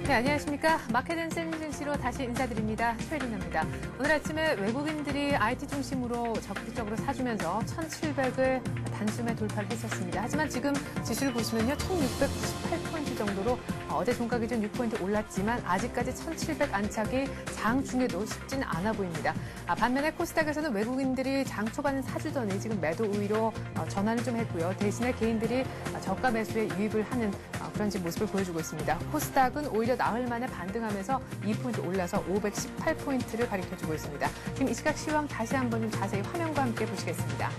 네, 안녕하십니까. 마켓앤 샌드위치로 다시 인사드립니다. 최혜린입니다. 오늘 아침에 외국인들이 IT 중심으로 적극적으로 사주면서 1,700을 단숨에 돌파를 했었습니다. 하지만 지금 지수를 보시면요. 1,698포인트 정도로 어제 종가 기준 6포인트 올랐지만 아직까지 1,700 안착이 장 중에도 쉽진 않아 보입니다. 반면에 코스닥에서는 외국인들이 장 초반은 사주더니 지금 매도 우위로 전환을 좀 했고요. 대신에 개인들이 저가 매수에 유입을 하는 그런 지금 모습을 보여주고 있습니다. 코스닥은 오히려 나흘 만에 반등하면서 2포인트 올라서 518포인트를 가리켜주고 있습니다. 지금 이 시각 시황 다시 한번 좀 자세히 화면과 함께 보시겠습니다.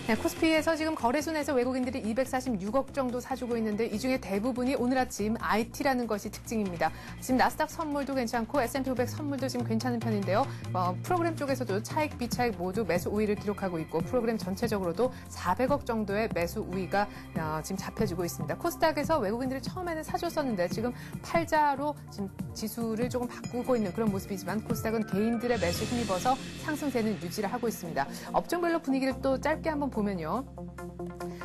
네, 코스피에서 지금 거래소에서 외국인들이 246억 정도 사주고 있는데 이 중에 대부분이 오늘 아침 IT라는 것이 특징입니다. 지금 나스닥 선물도 괜찮고 S&P 500 선물도 지금 괜찮은 편인데요. 프로그램 쪽에서도 차익, 비차익 모두 매수 우위를 기록하고 있고 프로그램 전체적으로도 400억 정도의 매수 우위가 지금 잡혀지고 있습니다. 코스닥에서 외국인들이 처음에는 사줬었는데 지금 팔자로 지금 지수를 조금 바꾸고 있는 그런 모습이지만 코스닥은 개인들의 매수 힘입어서 상승세는 유지를 하고 있습니다. 업종별로 분위기를 또 짧게 한번 보면요.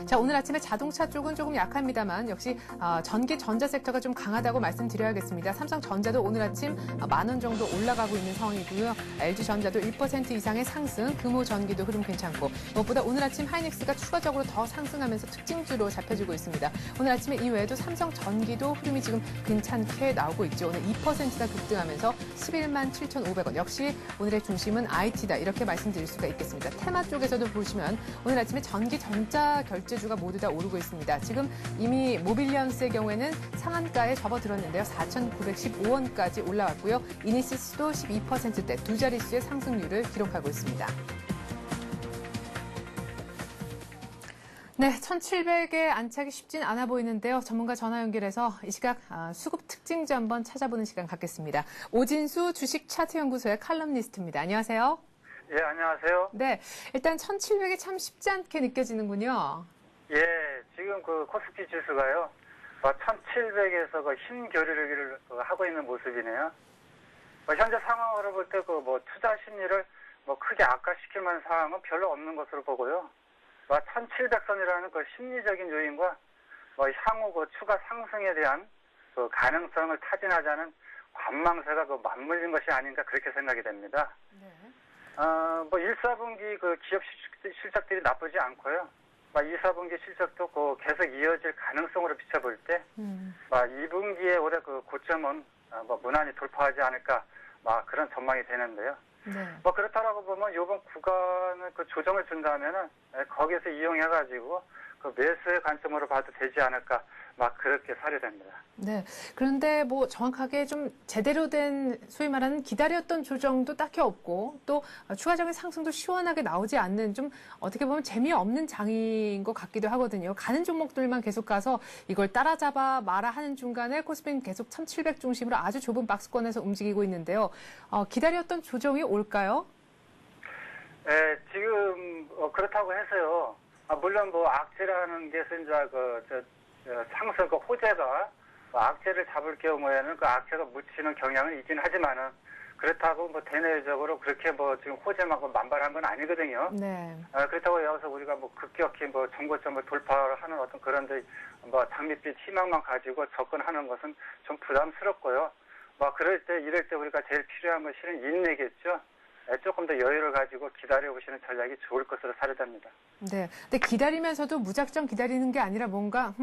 자, 오늘 아침에 자동차 쪽은 조금 약합니다만 역시 전기 전자 섹터가 좀 강하다고 말씀드려야겠습니다. 삼성전자도 오늘 아침 10,000원 정도 올라가고 있는 상황이고요. LG전자도 1% 이상의 상승, 금호전기도 흐름 괜찮고 무엇보다 오늘 아침 하이닉스가 추가적으로 더 상승하면서 특징주로 잡혀지고 있습니다. 오늘 아침에 이외에도 삼성전기도 흐름이 지금 괜찮게 나오고 있죠. 오늘 2%가 급등하면서 117,500원. 역시 오늘의 중심은 IT다 이렇게 말씀드릴 수가 있겠습니다. 테마 쪽에서도 보시면 오늘 아침에 전기 전자 결제주가 모두 다 오르고 있습니다. 지금 이미 모빌리언스의 경우에는 상한가에 접어들었는데요. 4,915원까지 올라왔고요. 이니시스도 12%대 두 자릿수의 상승률을 기록하고 있습니다. 네, 1,700에 안착이 쉽진 않아 보이는데요. 전문가 전화 연결해서 이 시각 수급 특징주 한번 찾아보는 시간 갖겠습니다. 오진수 주식 차트 연구소의 칼럼니스트입니다. 안녕하세요. 예, 안녕하세요. 네, 일단 1,700이 참 쉽지 않게 느껴지는군요. 예, 지금 그 코스피 지수가요, 1,700에서 그 힘 교류를 하고 있는 모습이네요. 현재 상황으로 볼 때 투자 심리를 크게 악화시킬 만한 상황은 별로 없는 것으로 보고요. 1,700선이라는 그 심리적인 요인과 향후 그 추가 상승에 대한 그 가능성을 타진하자는 관망세가 맞물린 것이 아닌가 그렇게 생각이 됩니다. 네. 1, 4분기 그 기업 실적들이 나쁘지 않고요. 2, 4분기 실적도 계속 이어질 가능성으로 비춰볼 때, 2분기에 올해 그 고점은 무난히 돌파하지 않을까, 그런 전망이 되는데요. 네. 그렇다라고 보면 이번 구간을 그 조정을 준다면은 거기에서 이용해가지고 그 매수의 관점으로 봐도 되지 않을까. 그렇게 사료됩니다. 네. 그런데 정확하게 좀 제대로 된 소위 말하는 기다렸던 조정도 딱히 없고 또 추가적인 상승도 시원하게 나오지 않는 좀 어떻게 보면 재미없는 장인 것 같기도 하거든요. 가는 종목들만 계속 가서 이걸 따라잡아 마라 하는 중간에 코스피는 계속 1,700 중심으로 아주 좁은 박스권에서 움직이고 있는데요. 기다렸던 조정이 올까요? 네, 지금 그렇다고 해서요. 물론 악재라는 게 이제 상승 호재가 악재를 잡을 경우에는 그 악재가 묻히는 경향은 있긴 하지만은 그렇다고 대내적으로 그렇게 지금 호재만 만발한 건 아니거든요. 네. 그렇다고 해서 우리가 급격히 정고점을 돌파하는 어떤 그런 장밋빛 희망만 가지고 접근하는 것은 좀 부담스럽고요. 이럴 때 우리가 제일 필요한 건 실은 인내겠죠. 조금 더 여유를 가지고 기다려보시는 전략이 좋을 것으로 사료됩니다. 네. 근데 기다리면서도 무작정 기다리는 게 아니라 뭔가,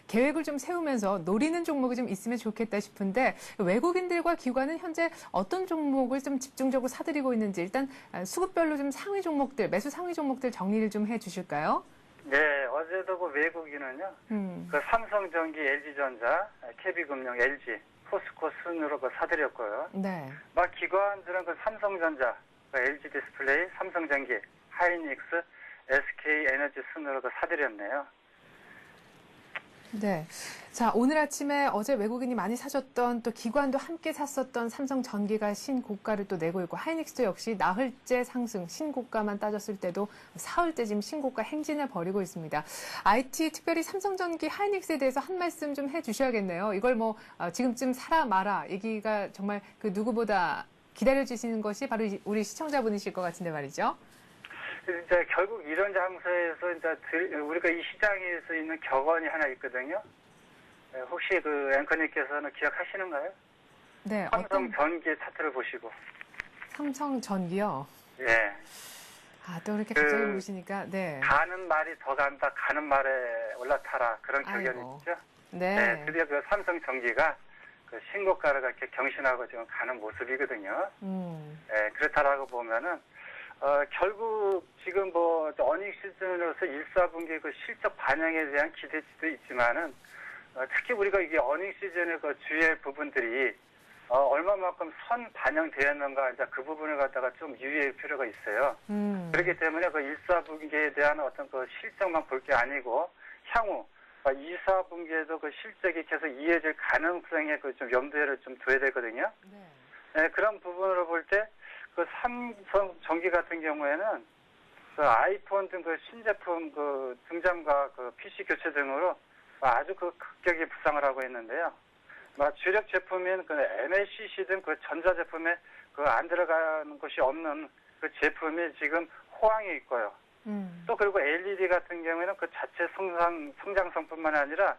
계획을 좀 세우면서 노리는 종목이 좀 있으면 좋겠다 싶은데 외국인들과 기관은 현재 어떤 종목을 좀 집중적으로 사들이고 있는지 일단 수급별로 좀 상위 종목들, 매수 상위 종목들 정리를 좀 해 주실까요? 네. 어제도 외국인은요. 그 삼성전기, LG전자, KB금융, LG. 포스코 순으로 사들였고요. 네. 기관들은 삼성전자, LG 디스플레이, 삼성전기, 하이닉스, SK에너지 순으로 사들였네요. 네. 자, 오늘 아침에 어제 외국인이 많이 사셨던 또 기관도 함께 샀었던 삼성전기가 신고가를 또 내고 있고 하이닉스도 역시 나흘째 상승, 신고가만 따졌을 때도 사흘째 지금 신고가 행진을 벌이고 있습니다. IT, 특별히 삼성전기, 하이닉스에 대해서 한 말씀 좀 해주셔야겠네요. 이걸 지금쯤 사라 마라 얘기가 정말 그 누구보다 기다려주시는 것이 바로 우리 시청자분이실 것 같은데 말이죠. 이제 결국 이런 장소에서 우리가 이 시장에서 있는 격언이 하나 있거든요. 혹시 그 앵커님께서는 기억하시는가요? 네, 삼성 어떤 전기 차트를 보시고. 삼성 전기요? 예. 아, 또 이렇게 그 갑자기 보시니까, 네. 가는 말이 더 간다, 가는 말에 올라타라. 그런 격언이 아이고. 있죠. 네. 드디어 그 삼성 전기가 그 신고가를 이렇게 경신하고 지금 가는 모습이거든요. 그렇다라고 보면은, 결국 지금 뭐 어닝 시즌으로서 1, 4분기 그 실적 반영에 대한 기대치도 있지만은, 특히 우리가 이게 어닝 시즌의 그 주요의 부분들이 얼마만큼 선 반영되었는가, 이제 그 부분을 갖다가 좀 유의할 필요가 있어요. 그렇기 때문에 그 1, 4분기에 대한 어떤 그 실적만 볼 게 아니고, 향후 2, 4분기에도 그 실적이 계속 이어질 가능성에 그 좀 염두를 좀 둬야 되거든요. 네, 그런 부분으로 볼 때, 그 삼성 전기 같은 경우에는 그 아이폰 등 그 신제품 그 등장과 그 PC 교체 등으로 아주 그 급격히 부상을 하고 있는데요. 주력 제품인 그 MLCC 등 그 전자제품에 그 안 들어가는 것이 없는 그 제품이 지금 호황이 있고요. 또 그리고 LED 같은 경우에는 그 자체 성장성뿐만 아니라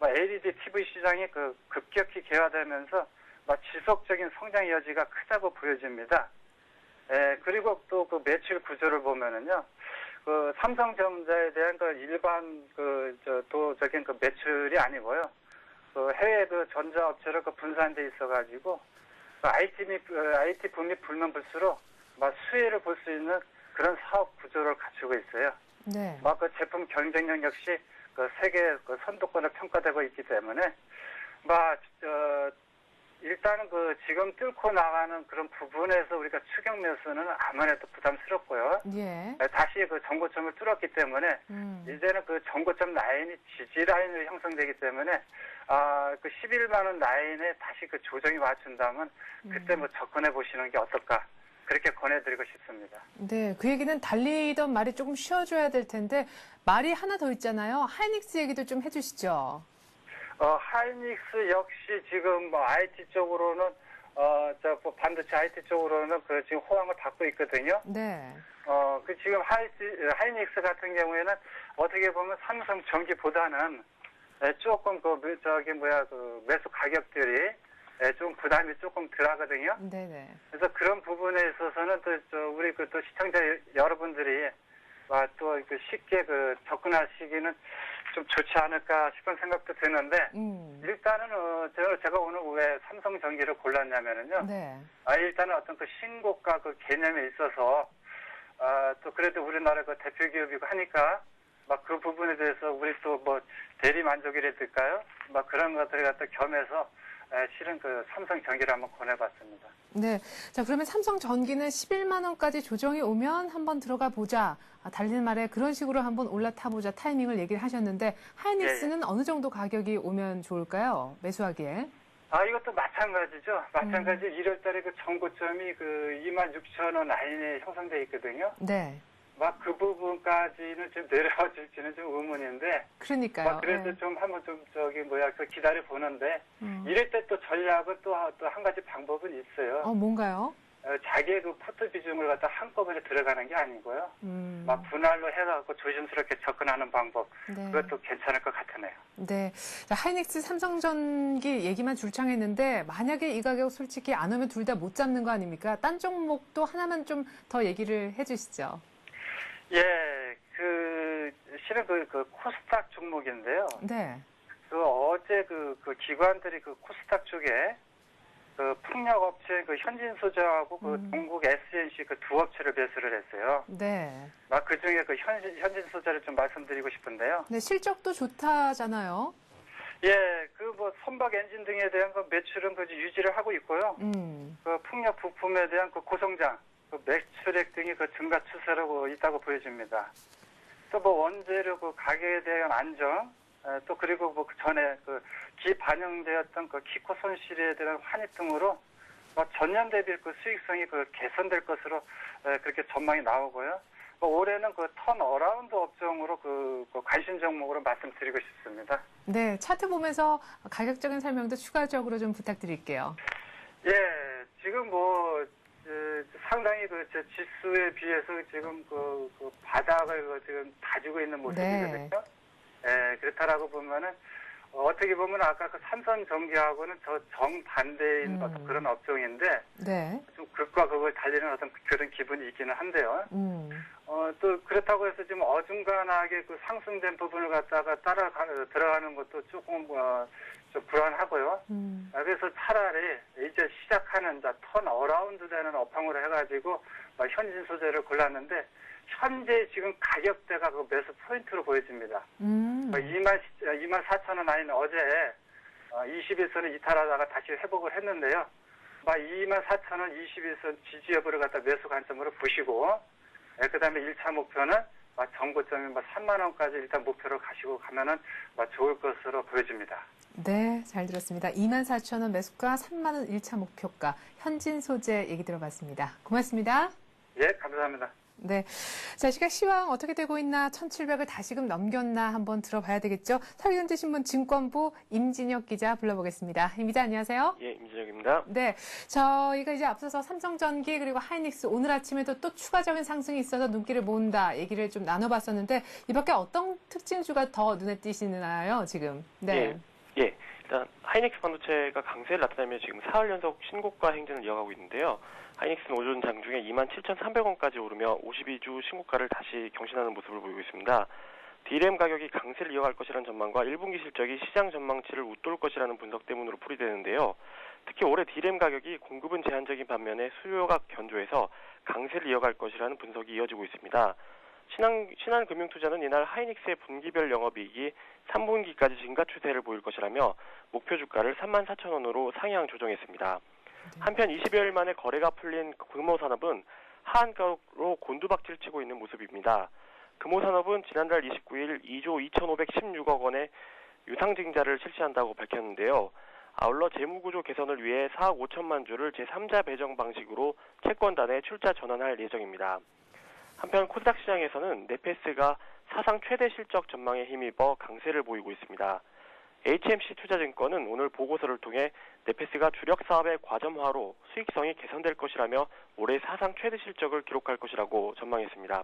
LED TV 시장이 그 급격히 개화되면서 지속적인 성장 여지가 크다고 보여집니다. 그리고 또 그 매출 구조를 보면은요, 그 삼성전자에 대한 그 일반 도적인 그 매출이 아니고요, 그 해외 그 전자업체로 그 분산돼 있어가지고 그 IT 붐이 불면 불수록 수혜를 볼 수 있는 그런 사업 구조를 갖추고 있어요. 네. 그 제품 경쟁력 역시 그 세계 그 선도권을 평가되고 있기 때문에 일단은 그 지금 뚫고 나가는 그런 부분에서 우리가 추격 매수는 아무래도 부담스럽고요. 예. 다시 그 정고점을 뚫었기 때문에 이제는 그 정고점 라인이 지지 라인으로 형성되기 때문에 그 11만 원 라인에 다시 그 조정이 맞춘다면 그때 뭐 접근해 보시는 게 어떨까, 그렇게 권해드리고 싶습니다. 네, 그 얘기는 달리던 말이 조금 쉬어줘야 될 텐데 말이 하나 더 있잖아요. 하이닉스 얘기도 좀 해주시죠. 하이닉스 역시 지금 IT 쪽으로는 반도체 IT 쪽으로는 그 지금 호황을 받고 있거든요. 네. 그 지금 하이닉스 같은 경우에는 어떻게 보면 삼성 전기보다는 조금 그 매수 가격들이 좀 부담이 조금 덜하거든요. 네네. 그래서 그런 부분에 있어서는 우리 또 시청자 여러분들이 또 쉽게 접근하시기는 좀 좋지 않을까 싶은 생각도 드는데, 일단은 제가 오늘 왜 삼성전기를 골랐냐면은요. 네. 일단은 어떤 그 신고가 그 개념에 있어서 또 그래도 우리나라 그 대표 기업이고 하니까 그 부분에 대해서 우리 또 대리 만족이랄까요? 그런 것들을 갖다 겸해서 실은 그 삼성전기를 한번 권해봤습니다. 네. 자, 그러면 삼성전기는 11만 원까지 조정이 오면 한번 들어가 보자. 달리는 말에 그런 식으로 한번 올라타 보자 타이밍을 얘기를 하셨는데, 하이닉스는 어느 정도 가격이 오면 좋을까요? 매수하기에. 이것도 마찬가지죠. 마찬가지 1월 달에 그 정고점이 그 26,000원 라인에 형성되어 있거든요. 네. 그 부분까지는 좀 내려와줄지는 좀 의문인데. 그러니까요. 그래도 네. 좀 한번 기다려 보는데, 이럴 때 또 전략은 또 한 가지 방법은 있어요. 뭔가요? 자기의 그 포트 비중을 갖다 한꺼번에 들어가는 게 아니고요. 분할로 해갖고 조심스럽게 접근하는 방법. 네. 그것도 괜찮을 것 같으네요. 네. 자, 하이닉스 삼성전기 얘기만 줄창했는데, 만약에 이 가격 솔직히 안 오면 둘 다 못 잡는 거 아닙니까? 딴 종목도 하나만 좀 더 얘기를 해주시죠. 예, 실은 그 코스닥 종목인데요. 네. 어제 그 기관들이 그 코스닥 쪽에 그 풍력업체 그 현진소재하고 그 동국 SNC 그 두 업체를 매수를 했어요. 네. 그 중에 그 현진소재를 좀 말씀드리고 싶은데요. 네, 실적도 좋다잖아요. 예, 선박 엔진 등에 대한 그 매출은 유지를 하고 있고요. 그 풍력 부품에 대한 그 고성장, 그 매출액 등이 그 증가 추세로 있다고 보여집니다. 또 원재료 그 가격에 대한 안정, 또 그리고 그 전에 기반영되었던 그 기코 손실에 대한 환입 등으로 전년 대비 그 수익성이 개선될 것으로 그렇게 전망이 나오고요. 올해는 그 턴어라운드 업종으로 관심 종목으로 말씀드리고 싶습니다. 네, 차트 보면서 가격적인 설명도 추가적으로 좀 부탁드릴게요. 예, 지금 상당히 지수에 비해서 지금 바닥을 지금 다지고 있는 모습이거든요. 네. 예, 그렇다라고 보면은 어떻게 보면 아까 그 삼성전기하고는 저 정반대인 어떤 그런 업종인데 네. 좀 극과 극을 달리는 어떤 그런 기분이 있기는 한데요. 또 그렇다고 해서 지금 어중간하게 그 상승된 부분을 갖다가 들어가는 것도 조금 좀 불안하고요. 그래서 차라리 이제 시작하는 턴 어라운드 되는 업황으로 해가지고 현진 소재를 골랐는데 현재 지금 가격대가 그 매수 포인트로 보여집니다. 24,000원 아닌 어제 21선을 이탈하다가 다시 회복을 했는데요. 24,000원 21선 지지 여부를 갖다 매수 관점으로 보시고, 그다음에 1차 목표는 정고점이 3만 원까지 일단 목표로 가시고 가면은 좋을 것으로 보여집니다. 네, 잘 들었습니다. 24,000원 매수가 3만 원 1차 목표가 현진 소재 얘기 들어봤습니다. 고맙습니다. 예, 감사합니다. 네. 자, 시각 시황 어떻게 되고 있나 1,700을 다시금 넘겼나 한번 들어봐야 되겠죠. 서울경제신문 증권부 임진혁 기자 불러보겠습니다. 임 기자 안녕하세요. 예, 임진혁입니다. 네. 저희가 이제 앞서서 삼성전기 그리고 하이닉스 오늘 아침에도 또 추가적인 상승이 있어서 눈길을 모은다 얘기를 좀 나눠봤었는데 이 밖에 어떤 특징주가 더 눈에 띄시나요, 지금? 네. 예. 일단 하이닉스 반도체가 강세를 나타내며 지금 4월 연속 신고가 행진을 이어가고 있는데요. 하이닉스는 오전 장중에 27,300원까지 오르며 52주 신고가를 다시 경신하는 모습을 보이고 있습니다. D램 가격이 강세를 이어갈 것이라는 전망과 1분기 실적이 시장 전망치를 웃돌 것이라는 분석 때문으로 풀이되는데요. 특히 올해 D램 가격이 공급은 제한적인 반면에 수요가 견조해서 강세를 이어갈 것이라는 분석이 이어지고 있습니다. 신한금융투자는 이날 하이닉스의 분기별 영업이익이 3분기까지 증가 추세를 보일 것이라며 목표 주가를 34,000원으로 상향 조정했습니다. 한편 20여일 만에 거래가 풀린 금호산업은 하한가로 곤두박질 치고 있는 모습입니다. 금호산업은 지난달 29일 2조 2,516억 원의 유상증자를 실시한다고 밝혔는데요. 아울러 재무구조 개선을 위해 4억 5천만 주를 제3자 배정 방식으로 채권단에 출자 전환할 예정입니다. 한편 코스닥 시장에서는 네페스가 사상 최대 실적 전망에 힘입어 강세를 보이고 있습니다. HMC 투자증권은 오늘 보고서를 통해 네페스가 주력 사업의 과점화로 수익성이 개선될 것이라며 올해 사상 최대 실적을 기록할 것이라고 전망했습니다.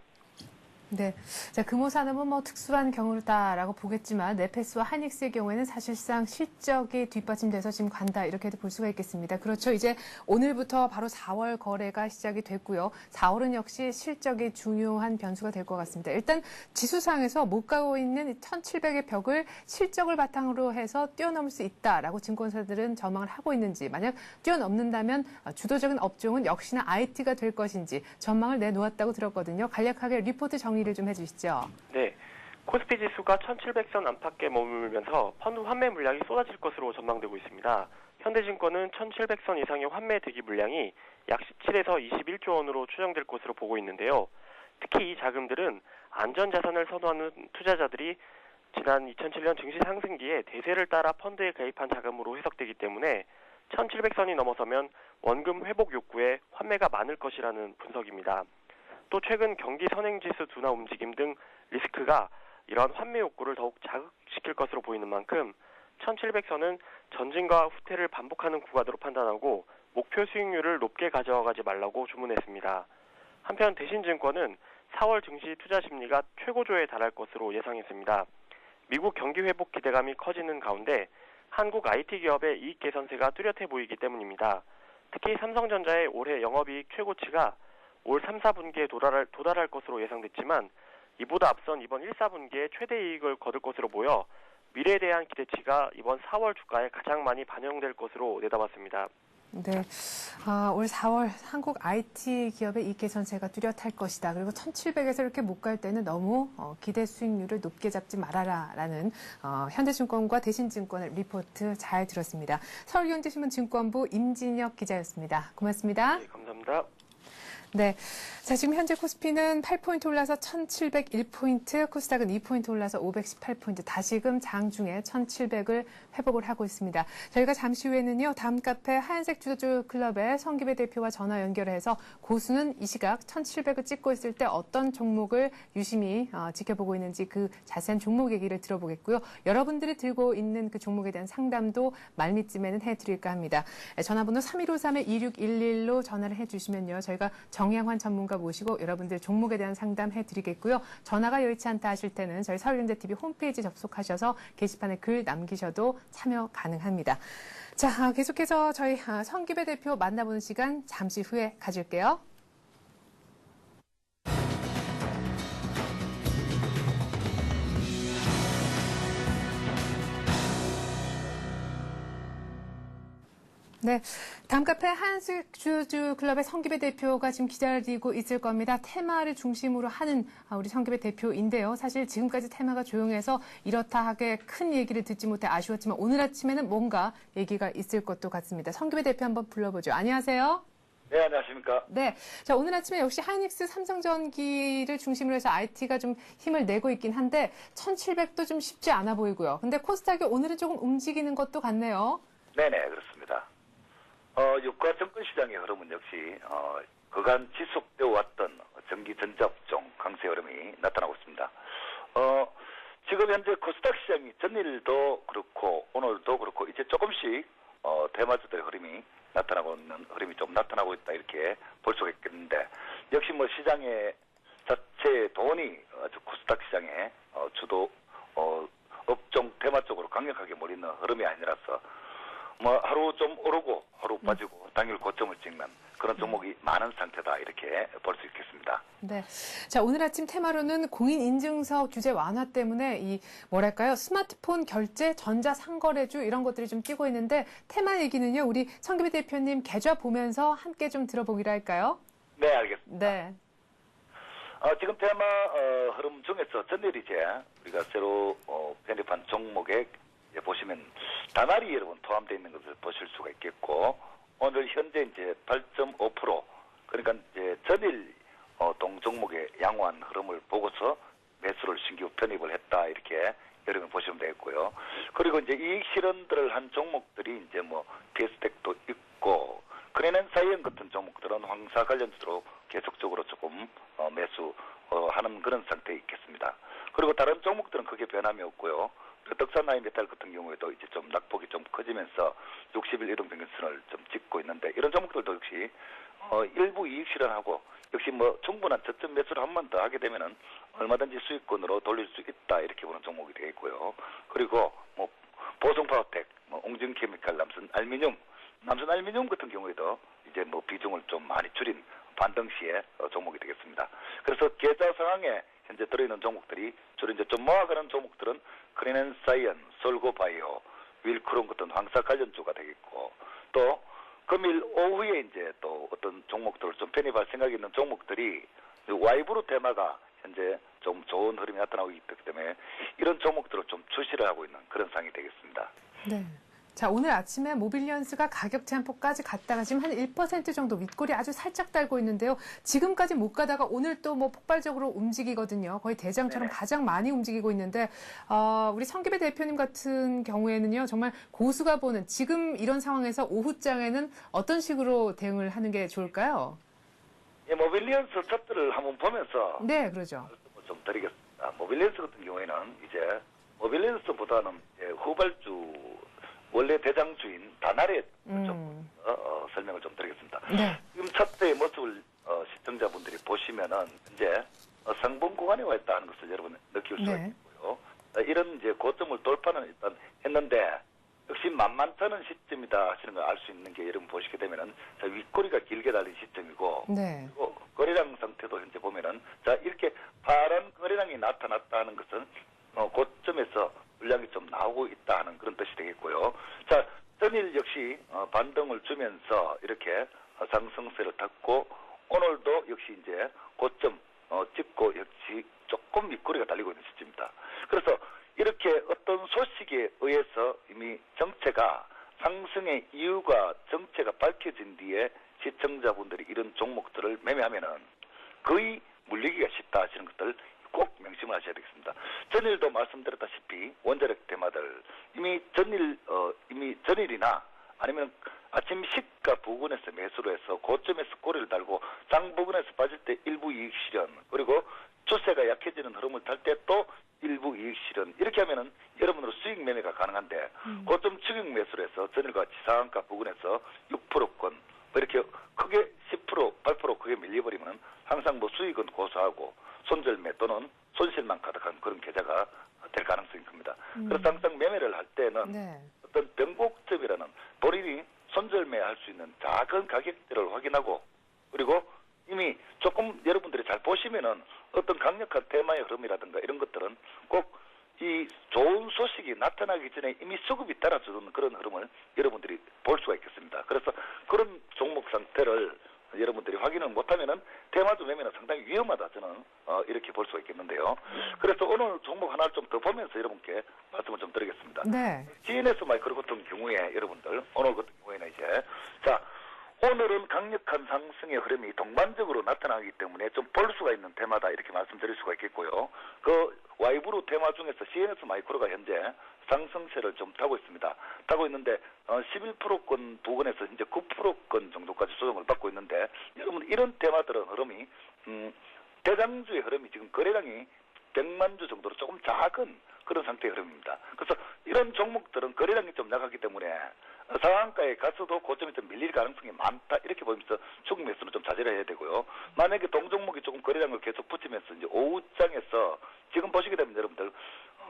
네. 자, 금호산업은 특수한 경우다라고 보겠지만, 네페스와 하이닉스의 경우에는 사실상 실적이 뒷받침돼서 지금 간다, 이렇게도 볼 수가 있겠습니다. 그렇죠. 이제 오늘부터 바로 4월 거래가 시작이 됐고요. 4월은 역시 실적이 중요한 변수가 될 것 같습니다. 일단 지수상에서 못 가고 있는 1,700의 벽을 실적을 바탕으로 해서 뛰어넘을 수 있다라고 증권사들은 전망을 하고 있는지, 만약 뛰어넘는다면 주도적인 업종은 역시나 IT가 될 것인지 전망을 내놓았다고 들었거든요. 간략하게 리포트 정리를 좀 해주시죠. 네, 코스피 지수가 1,700선 안팎에 머물면서 펀드 환매 물량이 쏟아질 것으로 전망되고 있습니다. 현대증권은 1,700선 이상의 환매 대기 물량이 약 17에서 21조 원으로 추정될 것으로 보고 있는데요. 특히 이 자금들은 안전자산을 선호하는 투자자들이 지난 2007년 증시 상승기에 대세를 따라 펀드에 가입한 자금으로 해석되기 때문에 1,700선이 넘어서면 원금 회복 욕구에 환매가 많을 것이라는 분석입니다. 또 최근 경기 선행지수 둔화 움직임 등 리스크가 이러한 환매 욕구를 더욱 자극시킬 것으로 보이는 만큼 1,700선은 전진과 후퇴를 반복하는 구간으로 판단하고 목표 수익률을 높게 가져가지 말라고 주문했습니다. 한편 대신증권은 4월 증시 투자 심리가 최고조에 달할 것으로 예상했습니다. 미국 경기 회복 기대감이 커지는 가운데 한국 IT 기업의 이익 개선세가 뚜렷해 보이기 때문입니다. 특히 삼성전자의 올해 영업이익 최고치가 올 3, 4분기에 도달할 것으로 예상됐지만 이보다 앞선 이번 1, 4분기에 최대 이익을 거둘 것으로 보여 미래에 대한 기대치가 이번 4월 주가에 가장 많이 반영될 것으로 내다봤습니다. 네, 올 4월 한국 IT 기업의 이익 개선세가 뚜렷할 것이다. 그리고 1,700에서 이렇게 못 갈 때는 너무 기대 수익률을 높게 잡지 말아라라는 현대증권과 대신증권의 리포트 잘 들었습니다. 서울경제신문 증권부 임진혁 기자였습니다. 고맙습니다. 네, 감사합니다. 네. 자, 지금 현재 코스피는 8포인트 올라서 1,701포인트, 코스닥은 2포인트 올라서 518포인트, 다시금 장중에 1,700을 회복을 하고 있습니다. 저희가 잠시 후에는요, 다음 카페 하얀색 주도주 클럽의 성기배 대표와 전화 연결해서 고수는 이 시각 1,700을 찍고 있을 때 어떤 종목을 유심히 지켜보고 있는지 그 자세한 종목 얘기를 들어보겠고요. 여러분들이 들고 있는 그 종목에 대한 상담도 말미쯤에는 해드릴까 합니다. 전화번호 3153-2611로 전화를 해주시면요, 저희가 정양환 전문가 모시고 여러분들 종목에 대한 상담해 드리겠고요. 전화가 여의치 않다 하실 때는 저희 서울경제TV 홈페이지 접속하셔서 게시판에 글 남기셔도 참여 가능합니다. 자, 계속해서 저희 성기배 대표 만나보는 시간 잠시 후에 가질게요. 네, 다음 카페 한식 주주 클럽의 성기배 대표가 지금 기다리고 있을 겁니다. 테마를 중심으로 하는 우리 성기배 대표인데요. 사실 지금까지 테마가 조용해서 이렇다 하게 큰 얘기를 듣지 못해 아쉬웠지만 오늘 아침에는 뭔가 얘기가 있을 것도 같습니다. 성기배 대표 한번 불러보죠. 안녕하세요. 네, 안녕하십니까. 네, 자 오늘 아침에 역시 하이닉스 삼성전기를 중심으로 해서 IT가 좀 힘을 내고 있긴 한데 1700도 좀 쉽지 않아 보이고요. 근데 코스닥이 오늘은 조금 움직이는 것도 같네요. 네네, 그렇습니다. 유가 정권 시장의 흐름은 역시 그간 지속되어 왔던 전기 전자업종 강세 흐름이 나타나고 있습니다. 지금 현재 코스닥 시장이 전일도 그렇고 오늘도 그렇고 이제 조금씩 대마주들의 흐름이 나타나고 있는 흐름이 좀 나타나고 있다 이렇게 볼 수가 있겠는데 역시 뭐 시장의 자체의 돈이 아주 코스닥 시장의 주도 업종 테마 쪽으로 강력하게 몰리는 흐름이 아니라서 뭐 하루 좀 오르고 하루 빠지고 당일 고점을 찍는 그런 종목이 많은 상태다 이렇게 볼 수 있겠습니다. 네. 자, 오늘 아침 테마로는 공인인증서 규제 완화 때문에 이 뭐랄까요? 스마트폰 결제, 전자 상거래주 이런 것들이 좀 뛰고 있는데 테마 얘기는요. 우리 성기배 대표님 계좌 보면서 함께 좀 들어보기로 할까요? 네, 알겠습니다. 네. 지금 테마 흐름 중에서 전일 이제 우리가 새로 편입한 종목에 보시면 다나리 여러분 포함되어 있는 것을 보실 수가 있겠고 오늘 현재 이제 8.5% 그러니까 이제 전일 동종목의 양호한 흐름을 보고서 매수를 신규 편입을 했다 이렇게 여러분 보시면 되겠고요. 그리고 이제 이익 실현들을 한 종목들이 이제 뭐 PS텍도 있고 그레넨 사이언 같은 종목들은 황사 관련주로 계속적으로 조금 매수 하는 그런 상태에 있겠습니다. 그리고 다른 종목들은 크게 변함이 없고요. 덕산아이메탈 같은 경우에도 이제 좀 낙폭이 좀 커지면서 60일 이동평균선을 좀 찍고 있는데 이런 종목들도 역시 일부 이익 실현하고 역시 뭐 충분한 저점 매수를 한 번 더 하게 되면은 얼마든지 수익권으로 돌릴 수 있다 이렇게 보는 종목이 되겠고요. 그리고 뭐 보성파워텍, 뭐 옹진케미칼, 남순알미늄 같은 경우에도 이제 뭐 비중을 좀 많이 줄인 반등시의 종목이 되겠습니다. 그래서 계좌 상황에 현재 들어있는 종목들이 주로 이제 좀 모아가는 종목들은 크리넨 사이언, 솔고바이오, 윌크롬 같은 황사 관련주가 되겠고 또 금일 오후에 이제 또 어떤 종목들을 좀 편입할 생각이 있는 종목들이 와이브로 테마가 현재 좀 좋은 흐름이 나타나고 있기 때문에 이런 종목들을 좀 출시를 하고 있는 그런 상황이 되겠습니다. 네. 자, 오늘 아침에 모빌리언스가 가격 제한폭까지 갔다가 지금 한 1% 정도 윗골이 아주 살짝 달고 있는데요. 지금까지 못 가다가 오늘 또 뭐 폭발적으로 움직이거든요. 거의 대장처럼 네네. 가장 많이 움직이고 있는데 우리 성기배 대표님 같은 경우에는요. 정말 고수가 보는 지금 이런 상황에서 오후장에는 어떤 식으로 대응을 하는 게 좋을까요? 예, 모빌리언스 차트를 한번 보면서 네, 그러죠. 좀 드리겠습니다. 모빌리언스 같은 경우에는 이제 모빌리언스보다는 후발주 원래 대장주인 다나레 좀 설명을 좀 드리겠습니다. 네. 지금 차트의 모습을 시청자분들이 보시면은 이제 상봉 구간에 와 있다는 것을 여러분 느낄 수가 네. 있고요. 이런 이제 고점을 돌파는 일단 했는데 역시 만만찮은 시점이다 하시는 걸 알 수 있는 게 여러분 보시게 되면은 자, 윗꼬리가 길게 달린 시점이고 네. 그리고 거래량 상태도 현재 보면은 자 이렇게 파란 거래량이 나타났다는 것은 고점에서 물량이 좀 나오고 있다 하는 그런 뜻이 되겠고요. 자, 전일 역시 반등을 주면서 이렇게 상승세를 탔고 오늘도 역시 이제 고점 찍고 역시 조금 윗꼬리가 달리고 있는 시점입니다. 그래서 이렇게 어떤 소식에 의해서 이미 정체가 상승의 이유가 정체가 밝혀진 뒤에 시청자분들이 이런 종목들을 매매하면은 거의 물리기가 쉽다 하시는 것들 꼭 명심을 하셔야 되겠습니다. 전일도 말씀드렸다시피 원자력 테마들 이미 전일이나 아니면 아침 시가 부근에서 매수를 해서 고점에서 꼬리를 달고 장 부근에서 빠질 때 일부 이익 실현 그리고 추세가 약해지는 흐름을 탈 때 또 일부 이익 실현 이렇게 하면은 여러분으로 수익 매매가 가능한데 고점 추격 매수를 해서 전일과 지상가 부근에서 6%권 이렇게 크게 10% 8% 크게 밀려버리면 항상 뭐 수익은 고수하고 손절매 또는 손실만 가득한 그런 계좌가 될 가능성이 큽니다. 그래서 항상 매매를 할 때는 네. 어떤 변곡점이라는 본인이 손절매할 수 있는 작은 가격대를 확인하고 그리고 이미 조금 여러분들이 잘 보시면은 어떤 강력한 테마의 흐름이라든가 이런 것들은 꼭 이 좋은 소식이 나타나기 전에 이미 수급이 따라주는 그런 흐름을 여러분들이 볼 수가 있겠습니다. 그래서 그런 종목 상태를 여러분들이 확인을 못하면은 테마주 매매는 상당히 위험하다 저는 이렇게 볼 수가 있겠는데요. 그래서 오늘 종목 하나를 좀 더 보면서 여러분께 말씀을 좀 드리겠습니다. 네. GNS 마이크로 같은 경우에 여러분들 오늘 같은 경우에는 이제 자 오늘은 강력한 상승의 흐름이 동반적으로 나타나기 때문에 좀 볼 수가 있는 테마다 이렇게 말씀드릴 수가 있겠고요. 그 와이브루 테마 중에서 CNS 마이크로가 현재 상승세를 좀 타고 있습니다. 타고 있는데 11%권 부근에서 이제 9%권 정도까지 조정을 받고 있는데 여러분 이런 테마들은 흐름이 대장주의 흐름이 지금 거래량이 100만 주 정도로 조금 작은 그런 상태의 흐름입니다. 그래서 이런 종목들은 거래량이 좀 약하기 때문에 상한가에 가서도 고점이 좀 밀릴 가능성이 많다 이렇게 보면서 추격 매수는 좀 자제를 해야 되고요. 만약에 동종목이 조금 거래량을 계속 붙이면서 이제 오후장에서 지금 보시게 되면 여러분들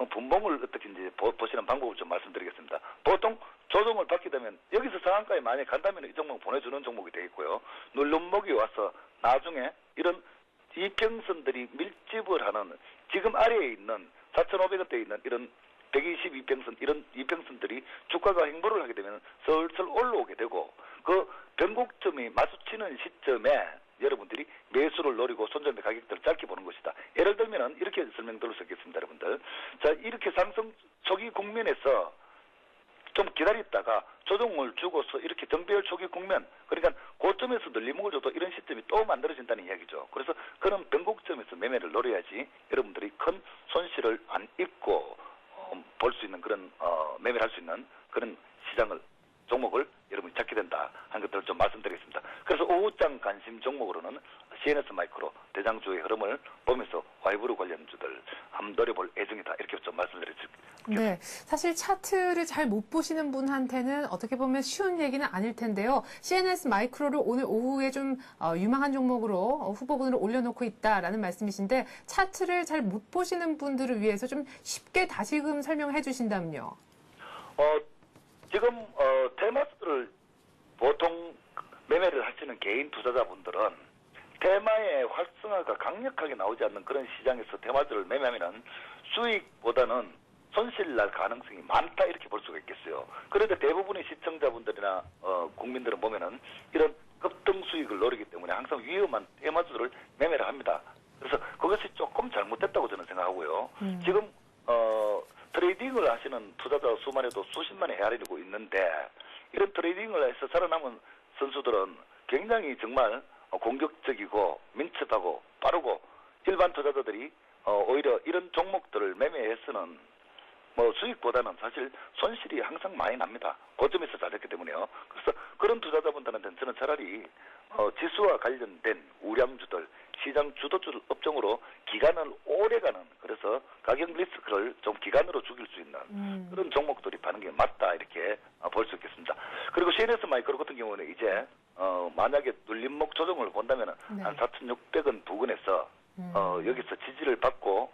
분봉을 어떻게 이제 보시는 방법을 좀 말씀드리겠습니다. 보통 조정을 받게 되면 여기서 상한가에 만약에 간다면 이 종목 보내주는 종목이 되겠고요. 누름목이 와서 나중에 이런 이평선들이 밀집을 하는 지금 아래에 있는 4,500원대에 있는 이런 122평선 이런 이평선들이 주가가 행보를 하게 되면 슬슬 올라오게 되고 그 변곡점이 마주치는 시점에 여러분들이 매수를 노리고 손절매 가격들을 짧게 보는 것이다. 예를 들면은 이렇게 설명드릴 수 있겠습니다, 여러분들. 자, 이렇게 상승 초기 국면에서 좀 기다렸다가 조정을 주고서 이렇게 정배열 초기 국면 그러니까 고점에서 늘림목을 줘도 이런 시점이 또 만들어진다는 이야기죠. 그래서 그런 변곡점에서 매매를 노려야지 여러분들이 큰 손실을 안 입고 볼 수 있는 그런 매매를 할 수 있는 그런 시장을 종목을 여러분이 찾게 된다 하는 것들을 좀 말씀드리겠습니다. 그래서 오후장 관심 종목으로는 CNS 마이크로 대장주의 흐름을 보면서 와이브루 관련주들 한번 노려볼 예정이다 이렇게 좀 말씀드렸습니다. 네, 사실 차트를 잘 못 보시는 분한테는 어떻게 보면 쉬운 얘기는 아닐 텐데요. CNS 마이크로를 오늘 오후에 좀 유망한 종목으로 후보군으로 올려놓고 있다라는 말씀이신데 차트를 잘 못 보시는 분들을 위해서 좀 쉽게 다시금 설명해 주신다면요. 지금 테마주를 보통 매매를 하시는 개인 투자자분들은 테마의 활성화가 강력하게 나오지 않는 그런 시장에서 테마주를 매매하면 수익보다는 손실 날 가능성이 많다 이렇게 볼 수가 있겠어요. 그런데 대부분의 시청자분들이나 국민들은 보면은 이런 급등 수익을 노리기 때문에 항상 위험한 테마주를 매매를 합니다. 그래서 그것이 조금 잘못됐다고 저는 생각하고요. 지금 트레이딩을 하시는 투자자 수만 해도 수십만에 헤아리고 있는데 이런 트레이딩을 해서 살아남은 선수들은 굉장히 정말 공격적이고 민첩하고 빠르고 일반 투자자들이 오히려 이런 종목들을 매매해서는 뭐 수익보다는 사실 손실이 항상 많이 납니다. 고점에서 잘했기 때문에요. 그래서 그런 투자자분들한테는 저는 차라리 지수와 관련된 우량주들, 시장 주도주 업종으로 기간을 오래가는 그래서 가격 리스크를 좀 기간으로 죽일 수 있는 그런 종목들이 파는 게 맞다 이렇게 볼 수 있겠습니다. 그리고 CNS 마이크로 같은 경우는 이제 만약에 눌림목 조정을 본다면 네. 한 4,600원 부근에서 여기서 지지를 받고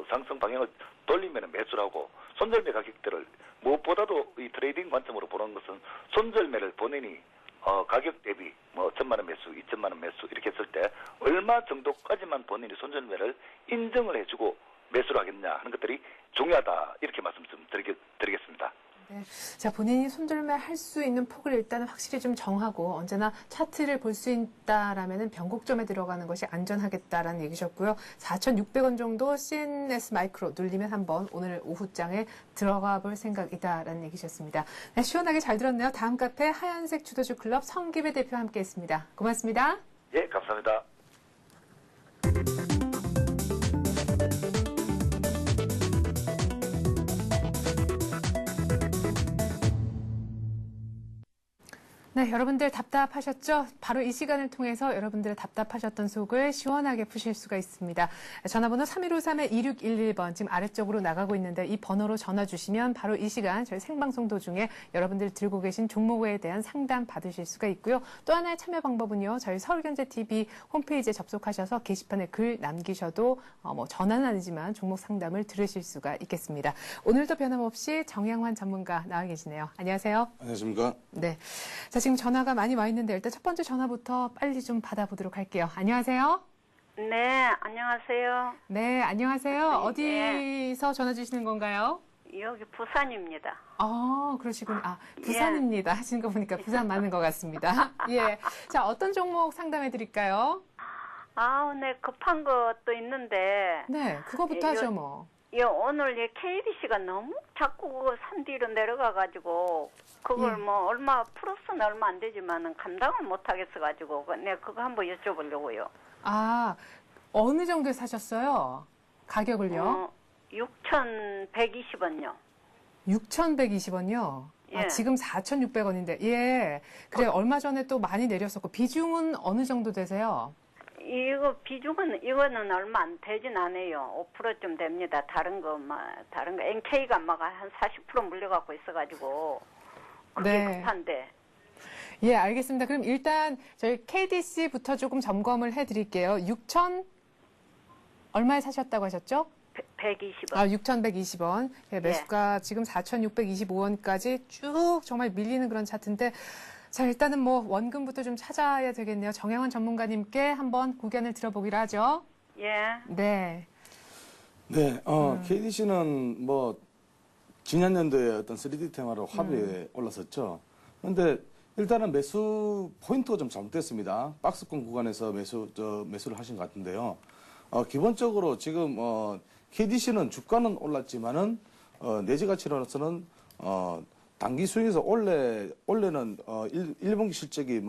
상승 방향을 돌리면 매수를 하고 손절매 가격대를 무엇보다도 이 트레이딩 관점으로 보는 것은 손절매를 본인이 가격 대비 뭐 1,000만 원 매수, 2,000만 원 매수 이렇게 했을 때 얼마 정도까지만 본인이 손절매를 인정을 해주고 매수를 하겠냐 하는 것들이 중요하다 이렇게 말씀 좀 드리겠습니다. 네. 자, 본인이 손절매 할 수 있는 폭을 일단 확실히 좀 정하고 언제나 차트를 볼 수 있다라면은 변곡점에 들어가는 것이 안전하겠다라는 얘기셨고요. 4,600원 정도 CNS 마이크로 눌리면 한번 오늘 오후장에 들어가 볼 생각이다라는 얘기셨습니다. 네, 시원하게 잘 들었네요. 다음 카페 하얀색 주도주 클럽 성김의 대표와 함께했습니다. 고맙습니다. 예, 감사합니다. 네, 여러분들 답답하셨죠? 바로 이 시간을 통해서 여러분들의 답답하셨던 속을 시원하게 푸실 수가 있습니다. 전화번호 3153-2611번 지금 아래쪽으로 나가고 있는데 이 번호로 전화 주시면 바로 이 시간 저희 생방송 도중에 여러분들 들고 계신 종목에 대한 상담 받으실 수가 있고요. 또 하나의 참여 방법은요. 저희 서울경제TV 홈페이지에 접속하셔서 게시판에 글 남기셔도 전화는 아니지만 종목 상담을 들으실 수가 있겠습니다. 오늘도 변함없이 정양환 전문가 나와 계시네요. 안녕하세요. 안녕하십니까? 네. 자, 지금 전화가 많이 와 있는데 일단 첫 번째 전화부터 빨리 좀 받아보도록 할게요. 안녕하세요. 네, 안녕하세요. 네, 안녕하세요. 네. 어디서 전화 주시는 건가요? 여기 부산입니다. 그러시군요. 부산입니다. 하시는 거 보니까 부산 맞는 것 같습니다. 예. 자, 어떤 종목 상담해 드릴까요? 네, 급한 것도 있는데. 네, 그거부터 하죠, 뭐. 오늘 KBC가 너무 자꾸 그거 산 뒤로 내려가가지고, 그걸 얼마, 플러스는 얼마 안 되지만은 감당을 못 하겠어가지고, 그거 한번 여쭤보려고요. 어느 정도에 사셨어요? 가격을요? 6,120원요. 6,120원이요? 예. 지금 4,600원인데, 예. 그래, 얼마 전에 또 많이 내렸었고, 비중은 어느 정도 되세요? 이거는 얼마 안 되진 않아요. 5%좀 됩니다. 다른 거, NK가 한 40% 물려갖고 있어가지고. 그게 네. 급한데. 예, 알겠습니다. 그럼 일단 저희 KDC부터 조금 점검을 해드릴게요. 6,000, 얼마에 사셨다고 하셨죠? 120원. 6,120원. 예, 매수가 지금 4,625원까지 쭉 정말 밀리는 그런 차트인데, 자, 일단은 원금부터 좀 찾아야 되겠네요. 정양환 전문가님께 한번 고견을 들어보기로 하죠. 예. 네. 네, KDC는 지난 연도에 어떤 3D 테마로 합의에 올랐었죠. 그런데 일단은 매수 포인트가 좀 잘못됐습니다. 박스권 구간에서 매수를 하신 것 같은데요. 기본적으로 지금 KDC는 주가는 올랐지만은 내재 가치로서는 단기 수익에서 원래는 1분기 실적이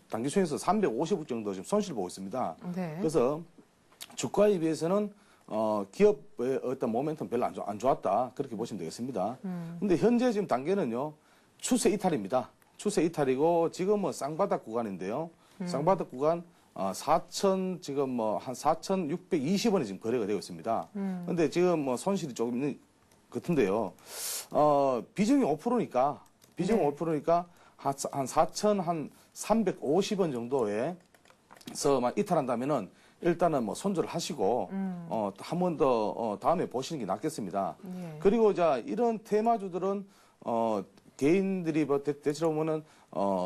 단기 수익에서 350억 정도 지금 손실 보고 있습니다. 네. 그래서 주가에 비해서는 기업의 어떤 모멘텀 별로 안 좋았다. 그렇게 보시면 되겠습니다. 근데 현재 지금 단계는요. 추세 이탈입니다. 추세 이탈이고 지금은 쌍바닥 구간인데요. 쌍바닥 구간 4천 지금 한 4,620원이 지금 거래가 되고 있습니다. 근데 지금 손실이 조금 있는 것 같은데요. 비중이 5%니까 네. 5%니까 한 4,350원 정도에서만 이탈한다면은 일단은 손절을 하시고 한 번 더 다음에 보시는 게 낫겠습니다. 예. 그리고 이런 테마주들은 개인들이 대체로 보면은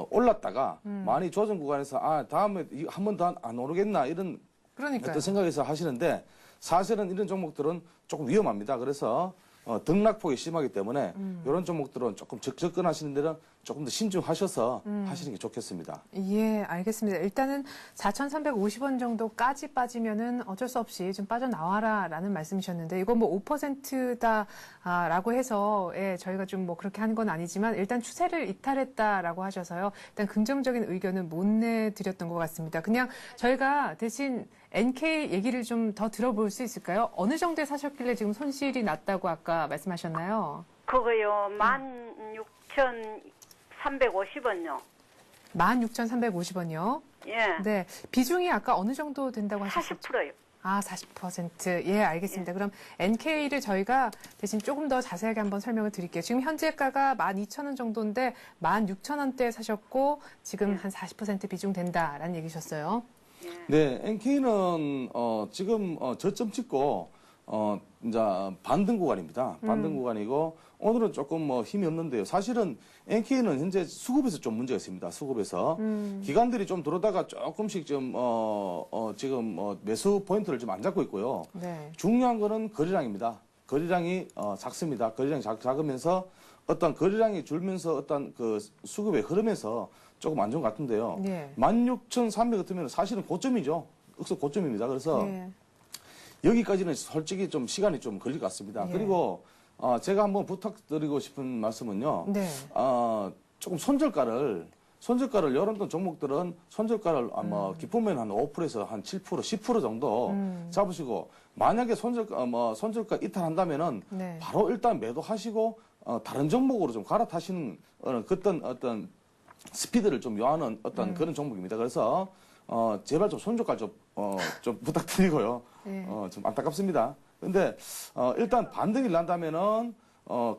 올랐다가 많이 조정 구간에서 다음에 한 번 더 안 오르겠나 이런 그러니까요. 어떤 생각에서 하시는데 사실은 이런 종목들은 조금 위험합니다. 그래서 등락폭이 심하기 때문에 이런 종목들은 조금 접근하시는 데는 조금 더 신중하셔서 하시는 게 좋겠습니다. 예, 알겠습니다. 일단은 4,350원 정도까지 빠지면은 어쩔 수 없이 좀 빠져나와라라는 말씀이셨는데, 이거 5%다라고 해서, 저희가 좀 그렇게 하는 건 아니지만, 일단 추세를 이탈했다라고 하셔서요. 일단 긍정적인 의견은 못 내드렸던 것 같습니다. 그냥 저희가 대신 NK 얘기를 좀 더 들어볼 수 있을까요? 어느 정도에 사셨길래 지금 손실이 났다고 아까 말씀하셨나요? 그거요, 16,350원요. 16,350원이요? 예. 네. 비중이 아까 어느 정도 된다고 하셨죠? 40%요. 40%. 예, 알겠습니다. 그럼 NK를 저희가 대신 조금 더 자세하게 한번 설명을 드릴게요. 지금 현재가가 12,000원 정도인데 16,000원대에 사셨고 지금 한 40% 비중 된다라는 얘기셨어요. 네, NK는 지금 저점 찍고 이제 반등 구간입니다. 반등 구간이고 오늘은 조금 힘이 없는데요. 사실은 NK는 현재 수급에서 좀 문제가 있습니다. 수급에서 기관들이 좀 들어오다가 조금씩 좀 지금 매수 포인트를 좀 안 잡고 있고요. 네. 중요한 거는 거래량입니다. 거래량이 작습니다. 거래량이 작으면서 어떤 거래량이 줄면서 어떤 그 수급의 흐름에서 조금 안 좋은 것 같은데요. 네. 16,300 같으면 사실은 고점이죠. 억수 고점입니다. 그래서 네. 여기까지는 솔직히 좀 시간이 좀 걸릴 것 같습니다. 예. 그리고 제가 한번 부탁드리고 싶은 말씀은요. 네. 조금 손절가를 이런 종목들은 손절가를 아마 기쁘면 한 5%에서 한 7%, 10% 정도 잡으시고 만약에 손절가 이탈한다면은 네. 바로 일단 매도하시고 다른 종목으로 좀 갈아타시는 어떤 스피드를 좀 요하는 어떤 그런 종목입니다. 그래서 제발 좀 손절가 좀 부탁드리고요. 네. 좀 안타깝습니다. 근데 일단 반등이 난다면은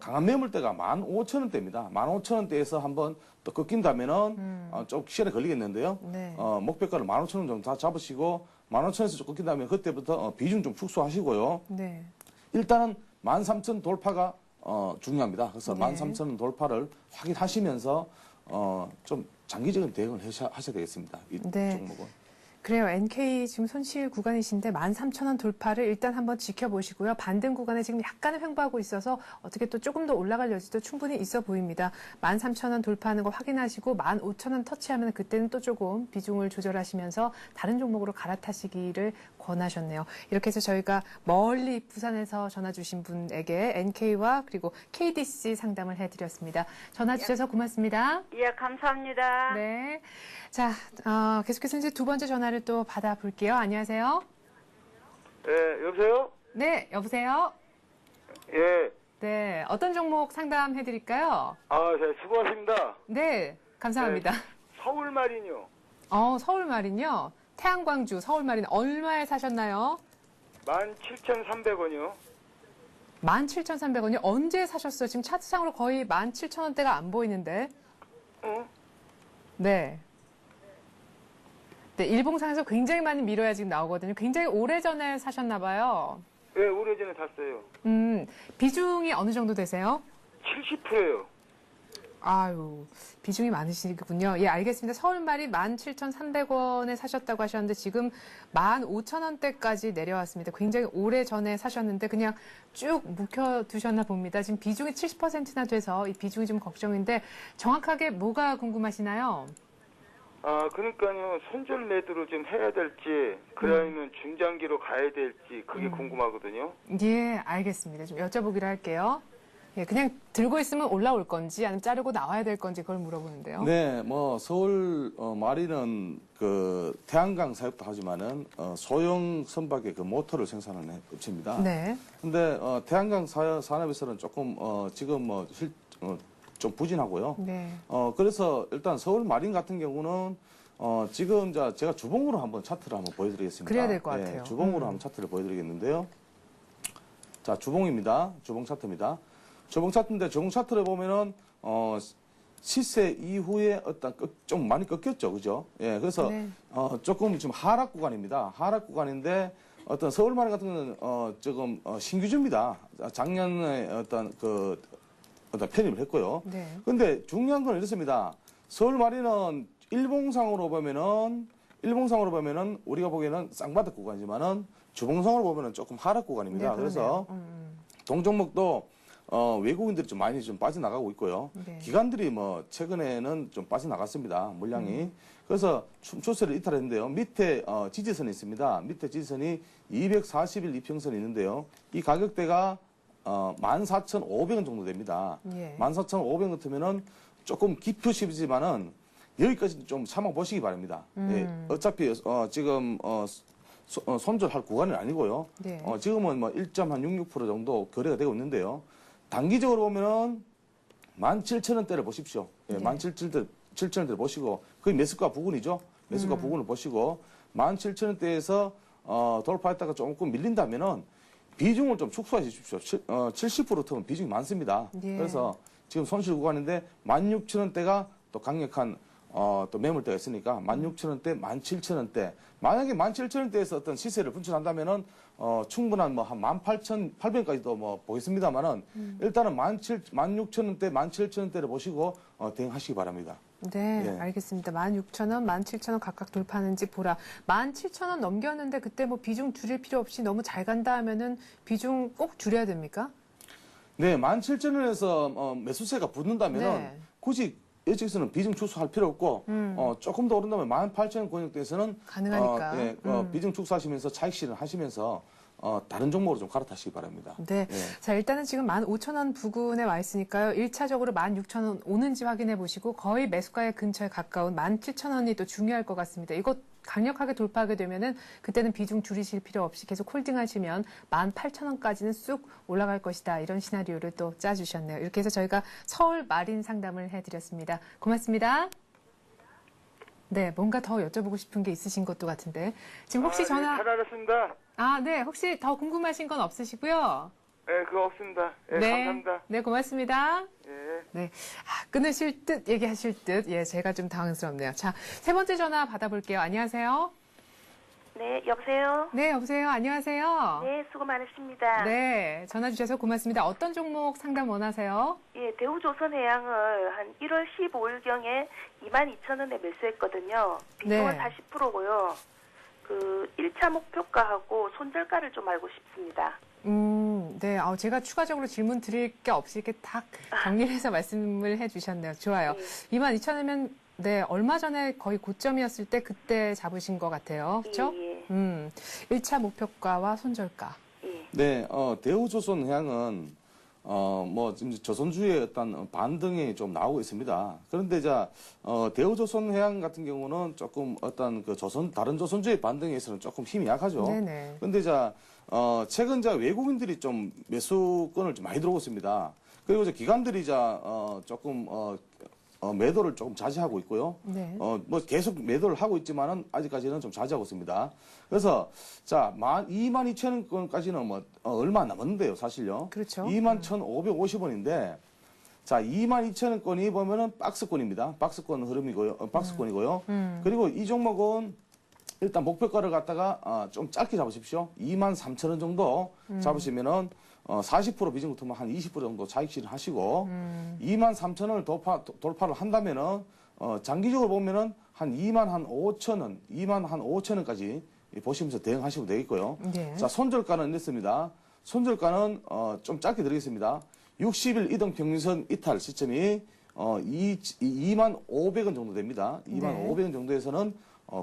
강한 매물대가 15,000원대입니다. 15,000원대에서 한번 또 꺾인다면은 좀 시간이 걸리겠는데요. 네. 목표가를 15,000원 정도 다 잡으시고 15,000원에서 좀 꺾인다면 그때부터 비중 좀 축소하시고요. 네. 일단은 13,000 돌파가 중요합니다. 그래서 네. 13,000 돌파를 확인하시면서 좀 장기적인 대응을 하셔야 되겠습니다. 이 네. 종목은. 그래요. NK 지금 손실 구간이신데 13,000원 돌파를 일단 한번 지켜보시고요. 반등 구간에 지금 약간은 횡보하고 있어서 어떻게 또 조금 더 올라갈 여지도 충분히 있어 보입니다. 13,000원 돌파하는 거 확인하시고 15,000원 터치하면 그때는 또 조금 비중을 조절하시면서 다른 종목으로 갈아타시기를 권하셨네요. 이렇게 해서 저희가 멀리 부산에서 전화 주신 분에게 NK와 그리고 KDC 상담을 해드렸습니다. 전화 주셔서 고맙습니다. 예, 감사합니다. 네. 자, 계속해서 이제 두 번째 전화를 또 받아볼게요. 안녕하세요. 예, 여보세요? 네, 여보세요? 예. 네, 어떤 종목 상담해드릴까요? 네, 수고하십니다. 네, 감사합니다. 서울마린이요. 서울마린요? 태양광주 서울마린 얼마에 사셨나요? 17,300원이요. 17,300원이요? 언제 사셨어요? 지금 차트상으로 거의 17,000원대가 안 보이는데. 네. 네, 일봉상에서 굉장히 많이 밀어야 지금 나오거든요. 굉장히 오래전에 사셨나 봐요. 예, 오래전에 샀어요. 비중이 어느 정도 되세요? 70%예요. 아유, 비중이 많으시군요. 예, 알겠습니다. 서울말이 17,300원에 사셨다고 하셨는데 지금 15,000원대까지 내려왔습니다. 굉장히 오래 전에 사셨는데 그냥 쭉 묵혀두셨나 봅니다. 지금 비중이 70%나 돼서 이 비중이 좀 걱정인데 정확하게 뭐가 궁금하시나요? 그러니까요, 손절 매도를 좀 해야 될지, 아니면 중장기로 가야 될지, 그게 궁금하거든요. 예, 알겠습니다. 좀 여쭤보기로 할게요. 예, 그냥 들고 있으면 올라올 건지 아니면 자르고 나와야 될 건지 그걸 물어보는데요. 네, 서울 마린은 그 태양광 사업도 하지만은 소형 선박의 그 모터를 생산하는 업체입니다. 네. 근데 태양광 산업에서는 조금 지금 좀 부진하고요. 네. 그래서 일단 서울 마린 같은 경우는 지금 제가 주봉으로 한번 차트를 한번 보여드리겠습니다. 그래야 될 것 같아요. 주봉으로 한번 차트를 보여드리겠는데요. 자, 주봉입니다. 주봉 차트입니다. 주봉 차트인데 주봉 차트를 보면은 시세 이후에 좀 많이 꺾였죠, 그죠? 예, 그래서 네. 조금 지금 하락 구간입니다. 하락 구간인데 서울마린 같은 경우는 조금 신규주입니다. 작년에 편입을 했고요. 네. 근데 중요한 건 이렇습니다. 서울마린은 일봉상으로 보면은 우리가 보기에는 쌍바닥 구간이지만은 주봉상으로 보면은 조금 하락 구간입니다. 네, 그래서 동종목도 외국인들이 좀 많이 좀 빠져나가고 있고요. 네. 기관들이 최근에는 좀 빠져나갔습니다. 물량이. 그래서 추세를 이탈했는데요. 밑에 지지선이 있습니다. 밑에 지지선이 240일 이평선이 있는데요. 이 가격대가 14,500원 정도 됩니다. 예. 14,500원 같으면은 조금 깊으시지만은 여기까지 좀 참아보시기 바랍니다. 예, 어차피 지금 손절할 구간은 아니고요. 네. 지금은 1.66% 정도 거래가 되고 있는데요. 단기적으로 보면은 17,000원대를 보십시오. 예, 네. 17,000원대를 보시고 그게 매수가 부근이죠. 매수가 부근을 보시고 17,000원대에서 돌파했다가 조금 밀린다면은 비중을 좀 축소하십시오. 70%면 비중이 많습니다. 예. 그래서 지금 손실 구간인데 16,000원대가 또 강력한 또 매물대가 있으니까 16,000원대, 17,000원대. 만약에 17,000원대에서 어떤 시세를 분출한다면은 충분한 한 18,800원까지도 보겠습니다만은 일단은 16,000원대, 17,000원대를 보시고 대응하시기 바랍니다. 네, 예. 알겠습니다. 16,000원, 17,000원 각각 돌파하는지 보라. 17,000원 넘겼는데 그때 비중 줄일 필요 없이 너무 잘 간다 하면은 비중 꼭 줄여야 됩니까? 네, 17,000원에서 매수세가 붙는다면은 네. 굳이 이쪽에서는 비중 축소할 필요 없고 조금 더 오른다면 18,000원 권역대에서는 가능하니까. 비중 축소하시면서 차익 실현하시면서 다른 종목으로 좀 갈아타시기 바랍니다. 네. 예. 자, 일단은 지금 15,000원 부근에 와 있으니까요. 1차적으로 16,000원 오는지 확인해 보시고 거의 매수가의 근처에 가까운 17,000원이 또 중요할 것 같습니다. 이거 강력하게 돌파하게 되면은 그때는 비중 줄이실 필요 없이 계속 홀딩하시면 18,000원까지는 쑥 올라갈 것이다. 이런 시나리오를 또 짜주셨네요. 이렇게 해서 저희가 서울 마린 상담을 해드렸습니다. 고맙습니다. 네, 뭔가 더 여쭤보고 싶은 게 있으신 것도 같은데. 지금 혹시 전화, 잘 알았습니다. 네, 혹시 더 궁금하신 건 없으시고요? 네, 그거 없습니다. 네, 네. 감사합니다. 네, 고맙습니다. 예. 네. 끊으실 듯, 얘기하실 듯. 예, 제가 좀 당황스럽네요. 자, 세 번째 전화 받아볼게요. 안녕하세요. 네, 여보세요? 네, 여보세요. 안녕하세요. 네, 수고 많으십니다. 네, 전화 주셔서 고맙습니다. 어떤 종목 상담 원하세요? 예, 대우조선해양을 한 1월 15일경에 22,000원에 매수했거든요. 비중은 네. 40%고요. 그 1차 목표가하고 손절가를 좀 알고 싶습니다. 네. 제가 추가적으로 질문 드릴 게 없이 이렇게 딱 정리를 해서 말씀을 해 주셨네요. 좋아요. 네. 22,000원이면, 네, 얼마 전에 거의 고점이었을 때 그때 잡으신 것 같아요. 그렇죠? 예, 1차 목표가와 손절가. 예. 네, 대우조선해양은 지금 조선주의 어떤 반등이 좀 나오고 있습니다. 그런데 대우조선해양 같은 경우는 조금 어떤 다른 조선주의 반등에 있어서는 조금 힘이 약하죠. 네네. 그런데 최근 외국인들이 좀 매수권을 좀 많이 들어오고 있습니다. 그리고 기관들이 조금 매도를 조금 자제하고 있고요. 네. 계속 매도를 하고 있지만은 아직까지는 좀 자제하고 있습니다. 그래서 22,000원까지는 얼마 안 남았는데요, 사실요. 그렇죠. 21,550원인데 22,000원권이 보면은 박스권입니다. 박스권 흐름이고요. 박스권이고요. 그리고 이 종목은 일단 목표가를 갖다가 좀 짧게 잡으십시오. 23,000원 정도 잡으시면은 40% 비중부터만 한 20% 정도 차익 실현하시고 23,000원을 돌파를 한다면은 장기적으로 보면은 한 25,000원, 25,000원까지 보시면서 대응하시면 되겠고요. 네. 자, 손절가는 이렇습니다. 손절가는 좀 짧게 드리겠습니다. 60일 이동 평균선 이탈 시점이 25,500원 정도 됩니다. 25,500원 정도에서는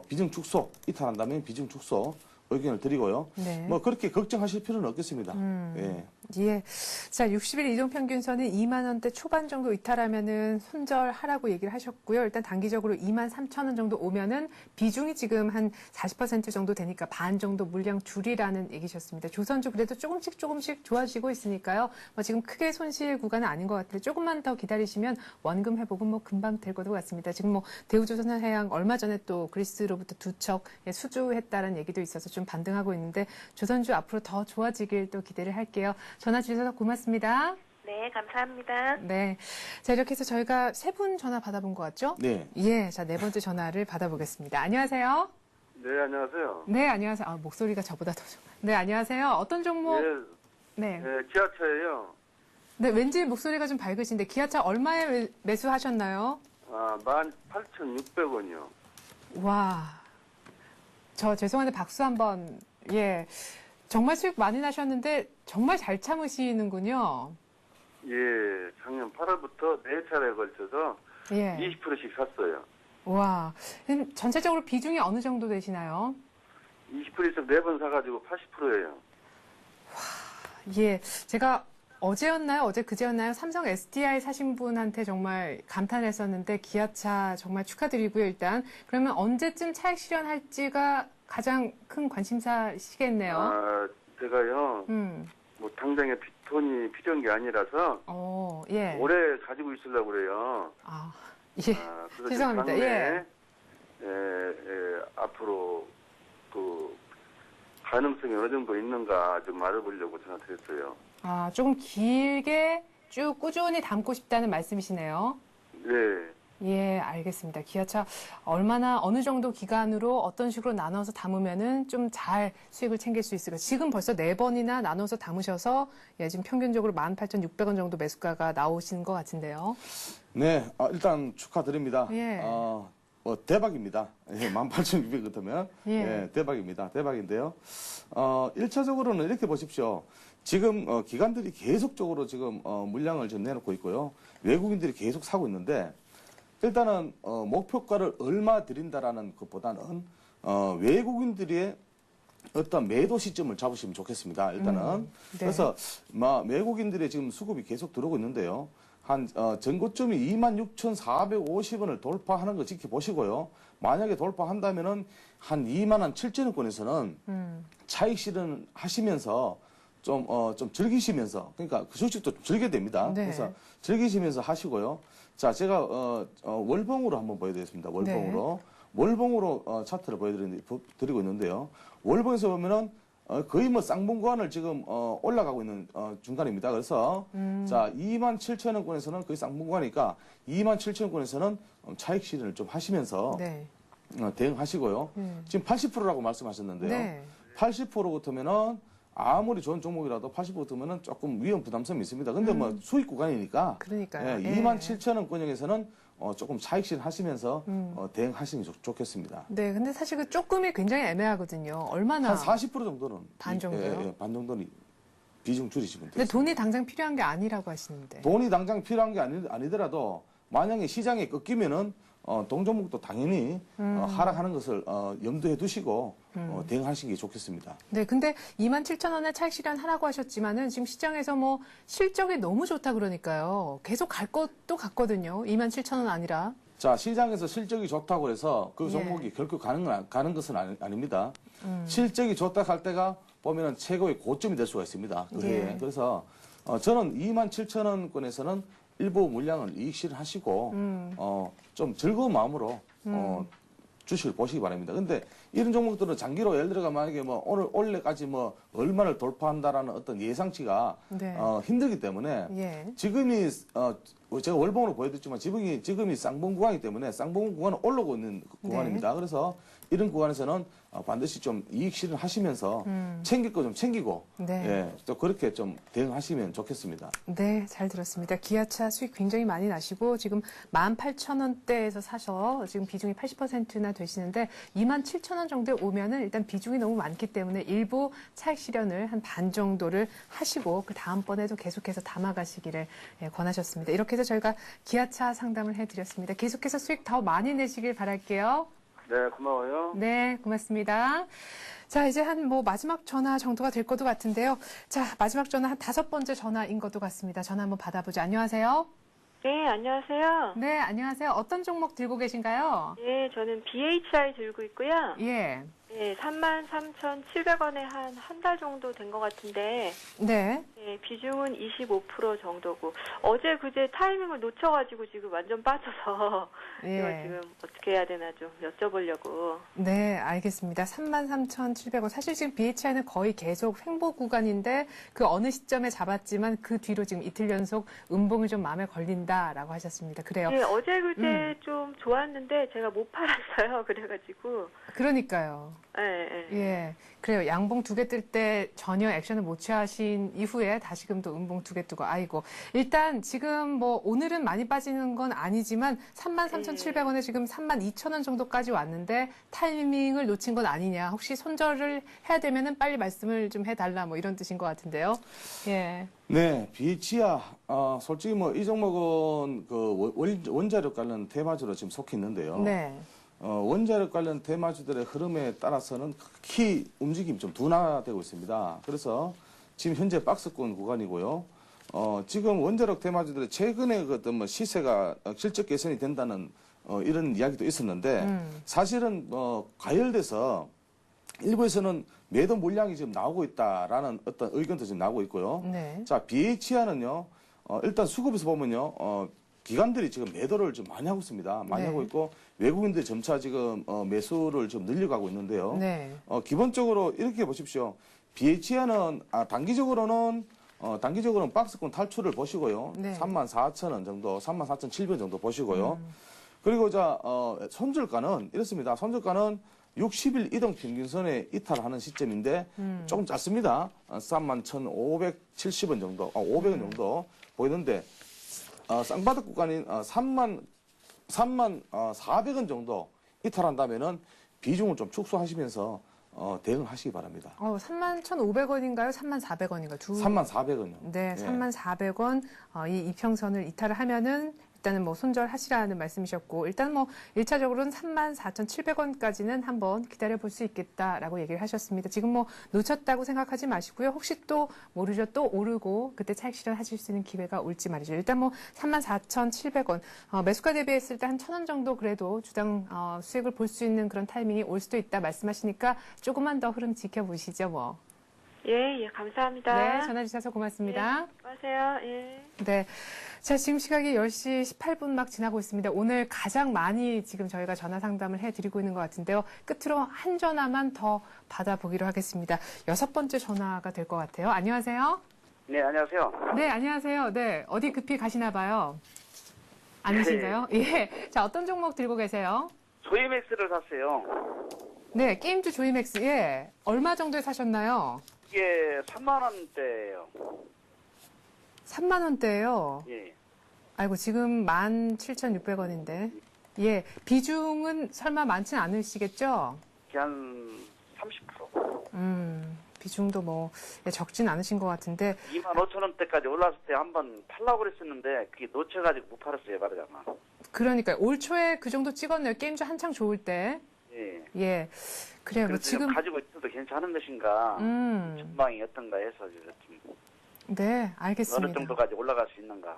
비중 축소 이탈한다면 비중 축소 의견을 드리고요. 네. 그렇게 걱정하실 필요는 없겠습니다. 예. 예. 자, 60일 이동평균선은 2만 원대 초반 정도 이탈하면은 손절하라고 얘기를 하셨고요. 일단 단기적으로 23,000원 정도 오면은 비중이 지금 한 40% 정도 되니까 반 정도 물량 줄이라는 얘기셨습니다. 조선주 그래도 조금씩 좋아지고 있으니까요. 지금 크게 손실 구간은 아닌 것 같아요. 조금만 더 기다리시면 원금 회복은 금방 될 것도 같습니다. 지금 대우조선해양 얼마 전에 또 그리스로부터 두 척 수주했다는 얘기도 있어서 좀 반등하고 있는데 조선주 앞으로 더 좋아지길 또 기대를 할게요. 전화 주셔서 고맙습니다. 네, 감사합니다. 네. 자, 이렇게 해서 저희가 세 분 전화 받아본 것 같죠? 네. 예. 자, 네 번째 전화를 받아보겠습니다. 안녕하세요. 네, 안녕하세요. 네, 안녕하세요. 목소리가 저보다 더 좋아요. 네, 안녕하세요. 어떤 종목? 네. 기아차예요. 네, 왠지 목소리가 좀 밝으신데 기아차 얼마에 매수하셨나요? 18,600원이요. 와. 저 죄송한데 박수 한번. 예. 정말 수익 많이 나셨는데 정말 잘 참으시는군요. 예, 작년 8월부터 4차례에 걸쳐서 예. 20%씩 샀어요. 와. 전체적으로 비중이 어느 정도 되시나요? 20%씩 4번 사가지고 80%예요. 예. 제가 어제였나요? 어제 그제였나요? 삼성 SDI 사신 분한테 정말 감탄했었는데 기아차 정말 축하드리고요. 일단 그러면 언제쯤 차익 실현할지가 가장 큰 관심사시겠네요. 제가요. 당장에 돈이 필요한 게 아니라서 예. 오래 가지고 있으려고 그래요. 예. 그래서 죄송합니다. 예. 앞으로 가능성이 어느 정도 있는가 좀 알아보려고 전화드렸어요. 조금 길게 쭉 꾸준히 담고 싶다는 말씀이시네요. 네. 예, 알겠습니다. 기아차 얼마나 어느 정도 기간으로 어떤 식으로 나눠서 담으면은 좀 잘 수익을 챙길 수 있을까? 지금 벌써 4번이나 나눠서 담으셔서 지금 평균적으로 18,600원 정도 매수가가 나오신 것 같은데요. 네, 일단 축하드립니다. 예. 대박입니다. 18,600원 같으면. 예. 대박입니다. 대박인데요. 1차적으로는 이렇게 보십시오. 지금 기관들이 계속적으로 지금 물량을 좀 내놓고 있고요. 외국인들이 계속 사고 있는데 일단은 목표가를 얼마 드린다라는 것보다는 외국인들의 어떤 매도 시점을 잡으시면 좋겠습니다. 일단은 네. 그래서 외국인들의 지금 수급이 계속 들어오고 있는데요. 한 전고점이 26,450원을 돌파하는 거 지켜보시고요. 만약에 돌파한다면은 한 27,000원권에서는 차익 실현 하시면서 좀 즐기시면서, 그러니까 그 주식도 좀 즐겨야 됩니다. 네. 그래서 즐기시면서 하시고요. 자, 제가, 월봉으로 한번 보여드리겠습니다. 월봉으로. 네. 월봉으로 차트를 보여드리고 있는데요. 월봉에서 보면은 거의 뭐 쌍봉 구간을 지금 올라가고 있는 중간입니다. 그래서 자 27,000원권에서는 거의 쌍봉 구간이니까 27,000원권에서는 차익 실현을 좀 하시면서 네. 대응하시고요. 지금 80%라고 말씀하셨는데요. 네. 80%부터면은 아무리 좋은 종목이라도 80%면은 조금 위험 부담성이 있습니다. 근데 뭐 수익 구간이니까 그러니까요. 예, 27,000원권역에서는 조금 차익 실현하시면서 대응하시는 게 좋겠습니다. 네, 근데 사실 그 조금이 굉장히 애매하거든요. 얼마나? 한 40% 정도는 반 정도요? 반 정도는 비중 줄이시면 근데 돼요. 돈이 당장 필요한 게 아니라고 하시는데. 돈이 당장 필요한 게 아니더라도 만약에 시장에 꺾이면은 동종목도 당연히 하락하는 것을 염두에 두시고 대응하시는 게 좋겠습니다. 네, 근데 27,000원에 차익 실현하라고 하셨지만은 지금 시장에서 뭐 실적이 너무 좋다 그러니까요. 계속 갈 것도 같거든요. 27,000원 아니라. 자, 시장에서 실적이 좋다고 해서 그 예. 종목이 결코 가는 것은 아닙니다. 실적이 좋다 할 때가 보면은 최고의 고점이 될 수가 있습니다. 그 해에. 예. 그래서 저는 27,000원권에서는 일부 물량을 이익 실현하시고 좀 즐거운 마음으로 주식을 보시기 바랍니다. 근데 이런 종목들은 장기로 예를 들어가 만약에 뭐 올해까지 뭐 얼마를 돌파한다라는 어떤 예상치가 네. 힘들기 때문에 예. 지금이 제가 월봉으로 보여드렸지만 지금이 쌍봉 구간이기 때문에 쌍봉 구간은 올라오고 있는 구간입니다. 그래서 이런 구간에서는 반드시 좀 이익 실현하시면서 챙길 거 좀 챙기고 네. 예, 또 그렇게 좀 대응하시면 좋겠습니다. 네, 잘 들었습니다. 기아차 수익 굉장히 많이 나시고 지금 18,000원대에서 사셔 지금 비중이 80%나 되시는데 27,000원 정도에 오면은 일단 비중이 너무 많기 때문에 일부 차익 실현을 한 반 정도를 하시고 그 다음번에도 계속해서 담아가시기를 권하셨습니다. 이렇게 해서 저희가 기아차 상담을 해드렸습니다. 계속해서 수익 더 많이 내시길 바랄게요. 네, 고마워요. 네, 고맙습니다. 자, 이제 한 마지막 전화 정도가 될 것도 같은데요. 자, 마지막 전화 한 5번째 전화인 것도 같습니다. 전화 한번 받아보죠. 안녕하세요. 네, 안녕하세요. 네, 안녕하세요. 어떤 종목 들고 계신가요? 네, 저는 BHI 들고 있고요. 예. 네, 33,700원에 한 달 정도 된 것 같은데, 네. 네, 비중은 25% 정도고, 어제 그제 타이밍을 놓쳐가지고 지금 완전 빠져서, 예. 이거 지금 어떻게 해야 되나 좀 여쭤보려고. 네, 알겠습니다. 33,700원. 사실 지금 BHI는 거의 계속 횡보 구간인데 그 어느 시점에 잡았지만 그 뒤로 지금 이틀 연속 음봉이 좀 마음에 걸린다라고 하셨습니다. 그래요. 네, 어제 그제 좀 좋았는데 제가 못 팔았어요. 그래가지고. 그러니까요. 네, 네. 예. 그래요. 양봉 2개 뜰 때 전혀 액션을 못 취하신 이후에 다시금 또 음봉 2개 뜨고, 아이고. 일단 지금 오늘은 많이 빠지는 건 아니지만 33,700원에 지금 32,000원 정도까지 왔는데 타이밍을 놓친 건 아니냐. 혹시 손절을 해야 되면은 빨리 말씀을 좀 해달라 이런 뜻인 것 같은데요. 예. 네, BHI야, 솔직히 이 종목은 원자력 관련 테마주로 지금 속해 있는데요. 네. 원자력 관련 테마주들의 흐름에 따라서는 극히 움직임이 좀 둔화되고 있습니다. 그래서 지금 현재 박스권 구간이고요. 지금 원자력 테마주들의 최근에 그 어떤 시세가 실적 개선이 된다는 이런 이야기도 있었는데 사실은 과열돼서 일부에서는 매도 물량이 지금 나오고 있다라는 어떤 의견도 지금 나오고 있고요. 네. 자, BHI는요, 일단 수급에서 보면요, 기관들이 지금 매도를 좀 많이 하고 있습니다. 많이 네. 하고 있고, 외국인들이 점차 지금 매수를 좀 늘려가고 있는데요. 네. 기본적으로 이렇게 보십시오. BHI는, 단기적으로는 박스권 탈출을 보시고요. 네. 34,000원 정도, 34,700원 정도 보시고요. 그리고 손절가는 이렇습니다. 손절가는 60일 이동 평균선에 이탈하는 시점인데 조금 짧습니다. 31,570원 정도, 500원 정도 보이는데 쌍바닥 구간인 34,000원 정도 이탈한다면은 비중을 좀 축소하시면서 대응하시기 바랍니다. 31,500원인가요? 34,000원인가요? 34,000원이요. 네, 34,000원 이 이평선을 이탈을 하면은 일단은 손절하시라는 말씀이셨고, 일단 1차적으로는 34,700원까지는 한번 기다려볼 수 있겠다라고 얘기를 하셨습니다. 지금 놓쳤다고 생각하지 마시고요. 혹시 또 모르죠. 또 오르고 그때 차익 실현하실 수 있는 기회가 올지 말이죠. 일단 34,700원 매수가 대비했을 때 한 1,000원 정도 그래도 주당 수익을 볼 수 있는 그런 타이밍이 올 수도 있다 말씀하시니까 조금만 더 흐름 지켜보시죠. 예, 감사합니다. 네, 전화 주셔서 고맙습니다. 안녕하세요. 예. 네. 자, 지금 시각이 10시 18분 막 지나고 있습니다. 오늘 가장 많이 지금 저희가 전화 상담을 해드리고 있는 것 같은데요. 끝으로 한 전화만 더 받아보기로 하겠습니다. 6번째 전화가 될 것 같아요. 안녕하세요. 네, 안녕하세요. 네, 안녕하세요. 네, 어디 급히 가시나 봐요. 아니신가요? 예. 자, 어떤 종목 들고 계세요? 조이맥스를 샀어요. 네, 게임주 조이맥스. 예. 얼마 정도에 사셨나요? 이게 3만 원대예요. 3만 원대예요. 예. 아이고, 지금 17,600원인데. 예. 비중은 설마 많진 않으시겠죠? 한 30%. 비중도 뭐 적진 않으신 것 같은데. 2만 5천 원대까지 올랐을 때 한번 팔라고 그랬었는데 그게 놓쳐가지고 못 팔았어요, 말하자면. 그러니까 올 초에 그 정도 찍었네요. 게임주 한창 좋을 때. 예. 예. 그래요. 뭐 그래서 지금 가지고 있어도 괜찮은 것인가, 전망이 어떤가 해서 좀 네, 알겠습니다. 어느 정도까지 올라갈 수 있는가.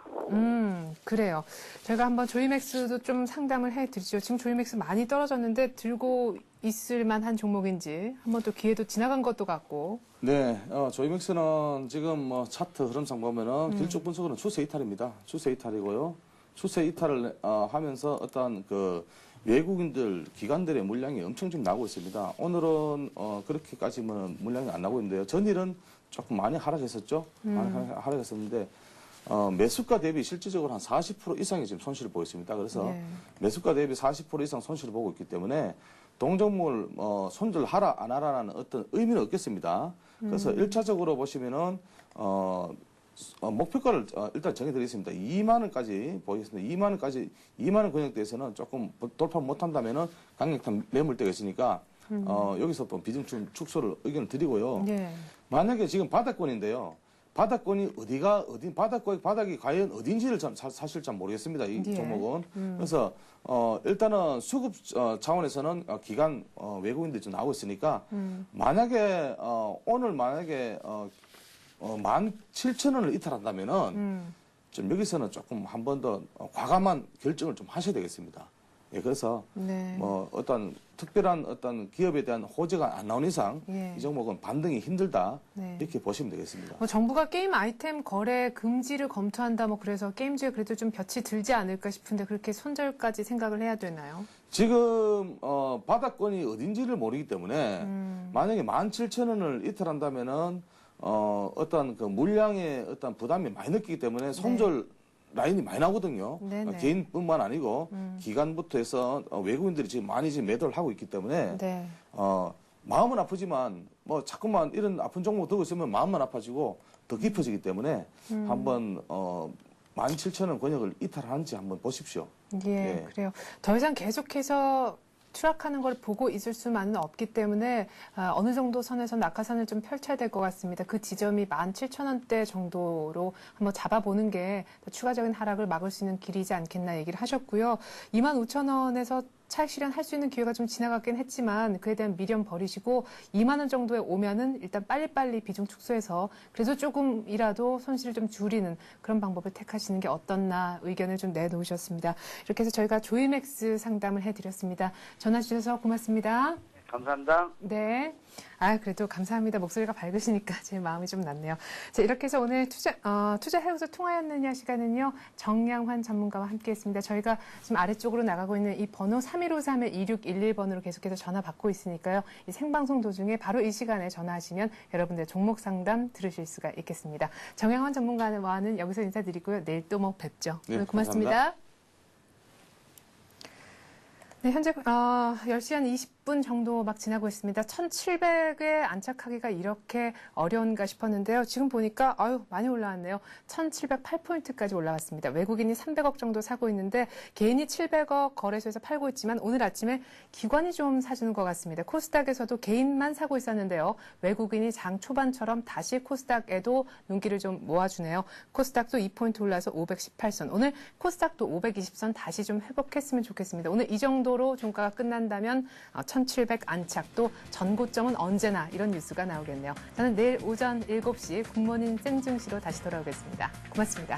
그래요. 저희가 한번 조이맥스도 좀 상담을 해드리죠. 지금 조이맥스 많이 떨어졌는데 들고 있을 만한 종목인지 한번 또 기회도 지나간 것도 같고. 네, 조이맥스는 지금 뭐 차트 흐름상 보면은 길쭉 분석으로는 추세 이탈입니다. 추세 이탈이고요. 추세 이탈을 하면서 어떤 그 외국인들, 기관들의 물량이 엄청 지금 나오고 있습니다. 오늘은 그렇게까지는 물량이 안 나오고 있는데요. 전일은 조금 많이 하락했었죠. 많이 하락했었는데 매수가 대비 실질적으로 한 40% 이상의 지금 손실을 보고 있습니다. 그래서 매수가 대비 40% 이상 손실을 보고 있기 때문에 동종목을 손절하라 안 하라는 어떤 의미는 없겠습니다. 그래서 1차적으로 보시면은 목표가를 일단 정해드리겠습니다. 2만 원까지 보겠습니다. 2만 원 권역대에서는 조금 돌파 못한다면은 강력한 매물대가 있으니까 여기서 또 비중 축소를 의견을 드리고요. 네. 만약에 지금 바닥권인데요. 바닥권이 바닥이 과연 어딘지를 사실 잘 모르겠습니다. 이 종목은. 그래서 일단은 수급 차원에서는 기관 외국인들이 좀 나오고 있으니까 만약에 오늘 17,000원을 이탈한다면은 좀 여기서는 조금 한 번 더 과감한 결정을 좀 하셔야 되겠습니다. 예, 그래서 뭐 어떤 특별한 어떤 기업에 대한 호재가 안 나온 이상 이 종목은 반등이 힘들다 이렇게 보시면 되겠습니다. 뭐 정부가 게임 아이템 거래 금지를 검토한다 뭐 그래서 게임주에 그래도 좀 볕이 들지 않을까 싶은데 그렇게 손절까지 생각을 해야 되나요? 지금 바닥권이 어딘지를 모르기 때문에 만약에 17,000원을 이탈한다면은 어떤 그 물량의 어떤 부담이 많이 느끼기 때문에 손절 라인이 많이 나오거든요. 개인뿐만 아니고 기관부터 해서 외국인들이 지금 많이 지금 매도를 하고 있기 때문에 마음은 아프지만 뭐 자꾸만 이런 아픈 종목 들고 있으면 마음만 아파지고 더 깊어지기 때문에 한번 17,000원 권역을 이탈하는지 한번 보십시오. 예, 그래요. 더 이상 계속해서 추락하는 걸 보고 있을 수만은 없기 때문에 어느 정도 선에서 낙하산을 좀 펼쳐야 될 것 같습니다. 그 지점이 17,000원대 정도로 한번 잡아보는 게 추가적인 하락을 막을 수 있는 길이지 않겠나 얘기를 하셨고요. 25,000원에서 차익 실현할 수 있는 기회가 좀 지나갔긴 했지만 그에 대한 미련 버리시고 2만 원 정도에 오면은 일단 빨리빨리 비중 축소해서 그래도 조금이라도 손실을 좀 줄이는 그런 방법을 택하시는 게 어떻나 의견을 좀 내놓으셨습니다. 이렇게 해서 저희가 조이맥스 상담을 해드렸습니다. 전화 주셔서 고맙습니다. 감사합니다. 네. 그래도 감사합니다. 목소리가 밝으시니까 제 마음이 좀 낫네요. 자, 이렇게 해서 오늘 투자해우서 통하였느냐 시간은요, 정양환 전문가와 함께 했습니다. 저희가 지금 아래쪽으로 나가고 있는 이 번호 3153-2611번으로 계속해서 전화 받고 있으니까요. 이 생방송 도중에 바로 이 시간에 전화하시면 여러분들 종목 상담 들으실 수가 있겠습니다. 정양환 전문가와는 여기서 인사드리고요. 내일 또 뭐 뵙죠. 네, 오늘 고맙습니다. 감사합니다. 네, 현재 10시 한 20분 정도 막 지나고 있습니다. 1,700에 안착하기가 이렇게 어려운가 싶었는데요. 지금 보니까 많이 올라왔네요. 1,708포인트까지 올라왔습니다. 외국인이 300억 정도 사고 있는데 개인이 700억 거래소에서 팔고 있지만 오늘 아침에 기관이 좀 사주는 것 같습니다. 코스닥에서도 개인만 사고 있었는데요. 외국인이 장 초반처럼 다시 코스닥에도 눈길을 좀 모아주네요. 코스닥도 2포인트 올라서 518선. 오늘 코스닥도 520선 다시 좀 회복했으면 좋겠습니다. 오늘 이 정도로 종가가 끝난다면 1,700 안착 또 전고점은 언제나 이런 뉴스가 나오겠네요. 저는 내일 오전 7시 굿모닝 생중시로 다시 돌아오겠습니다. 고맙습니다.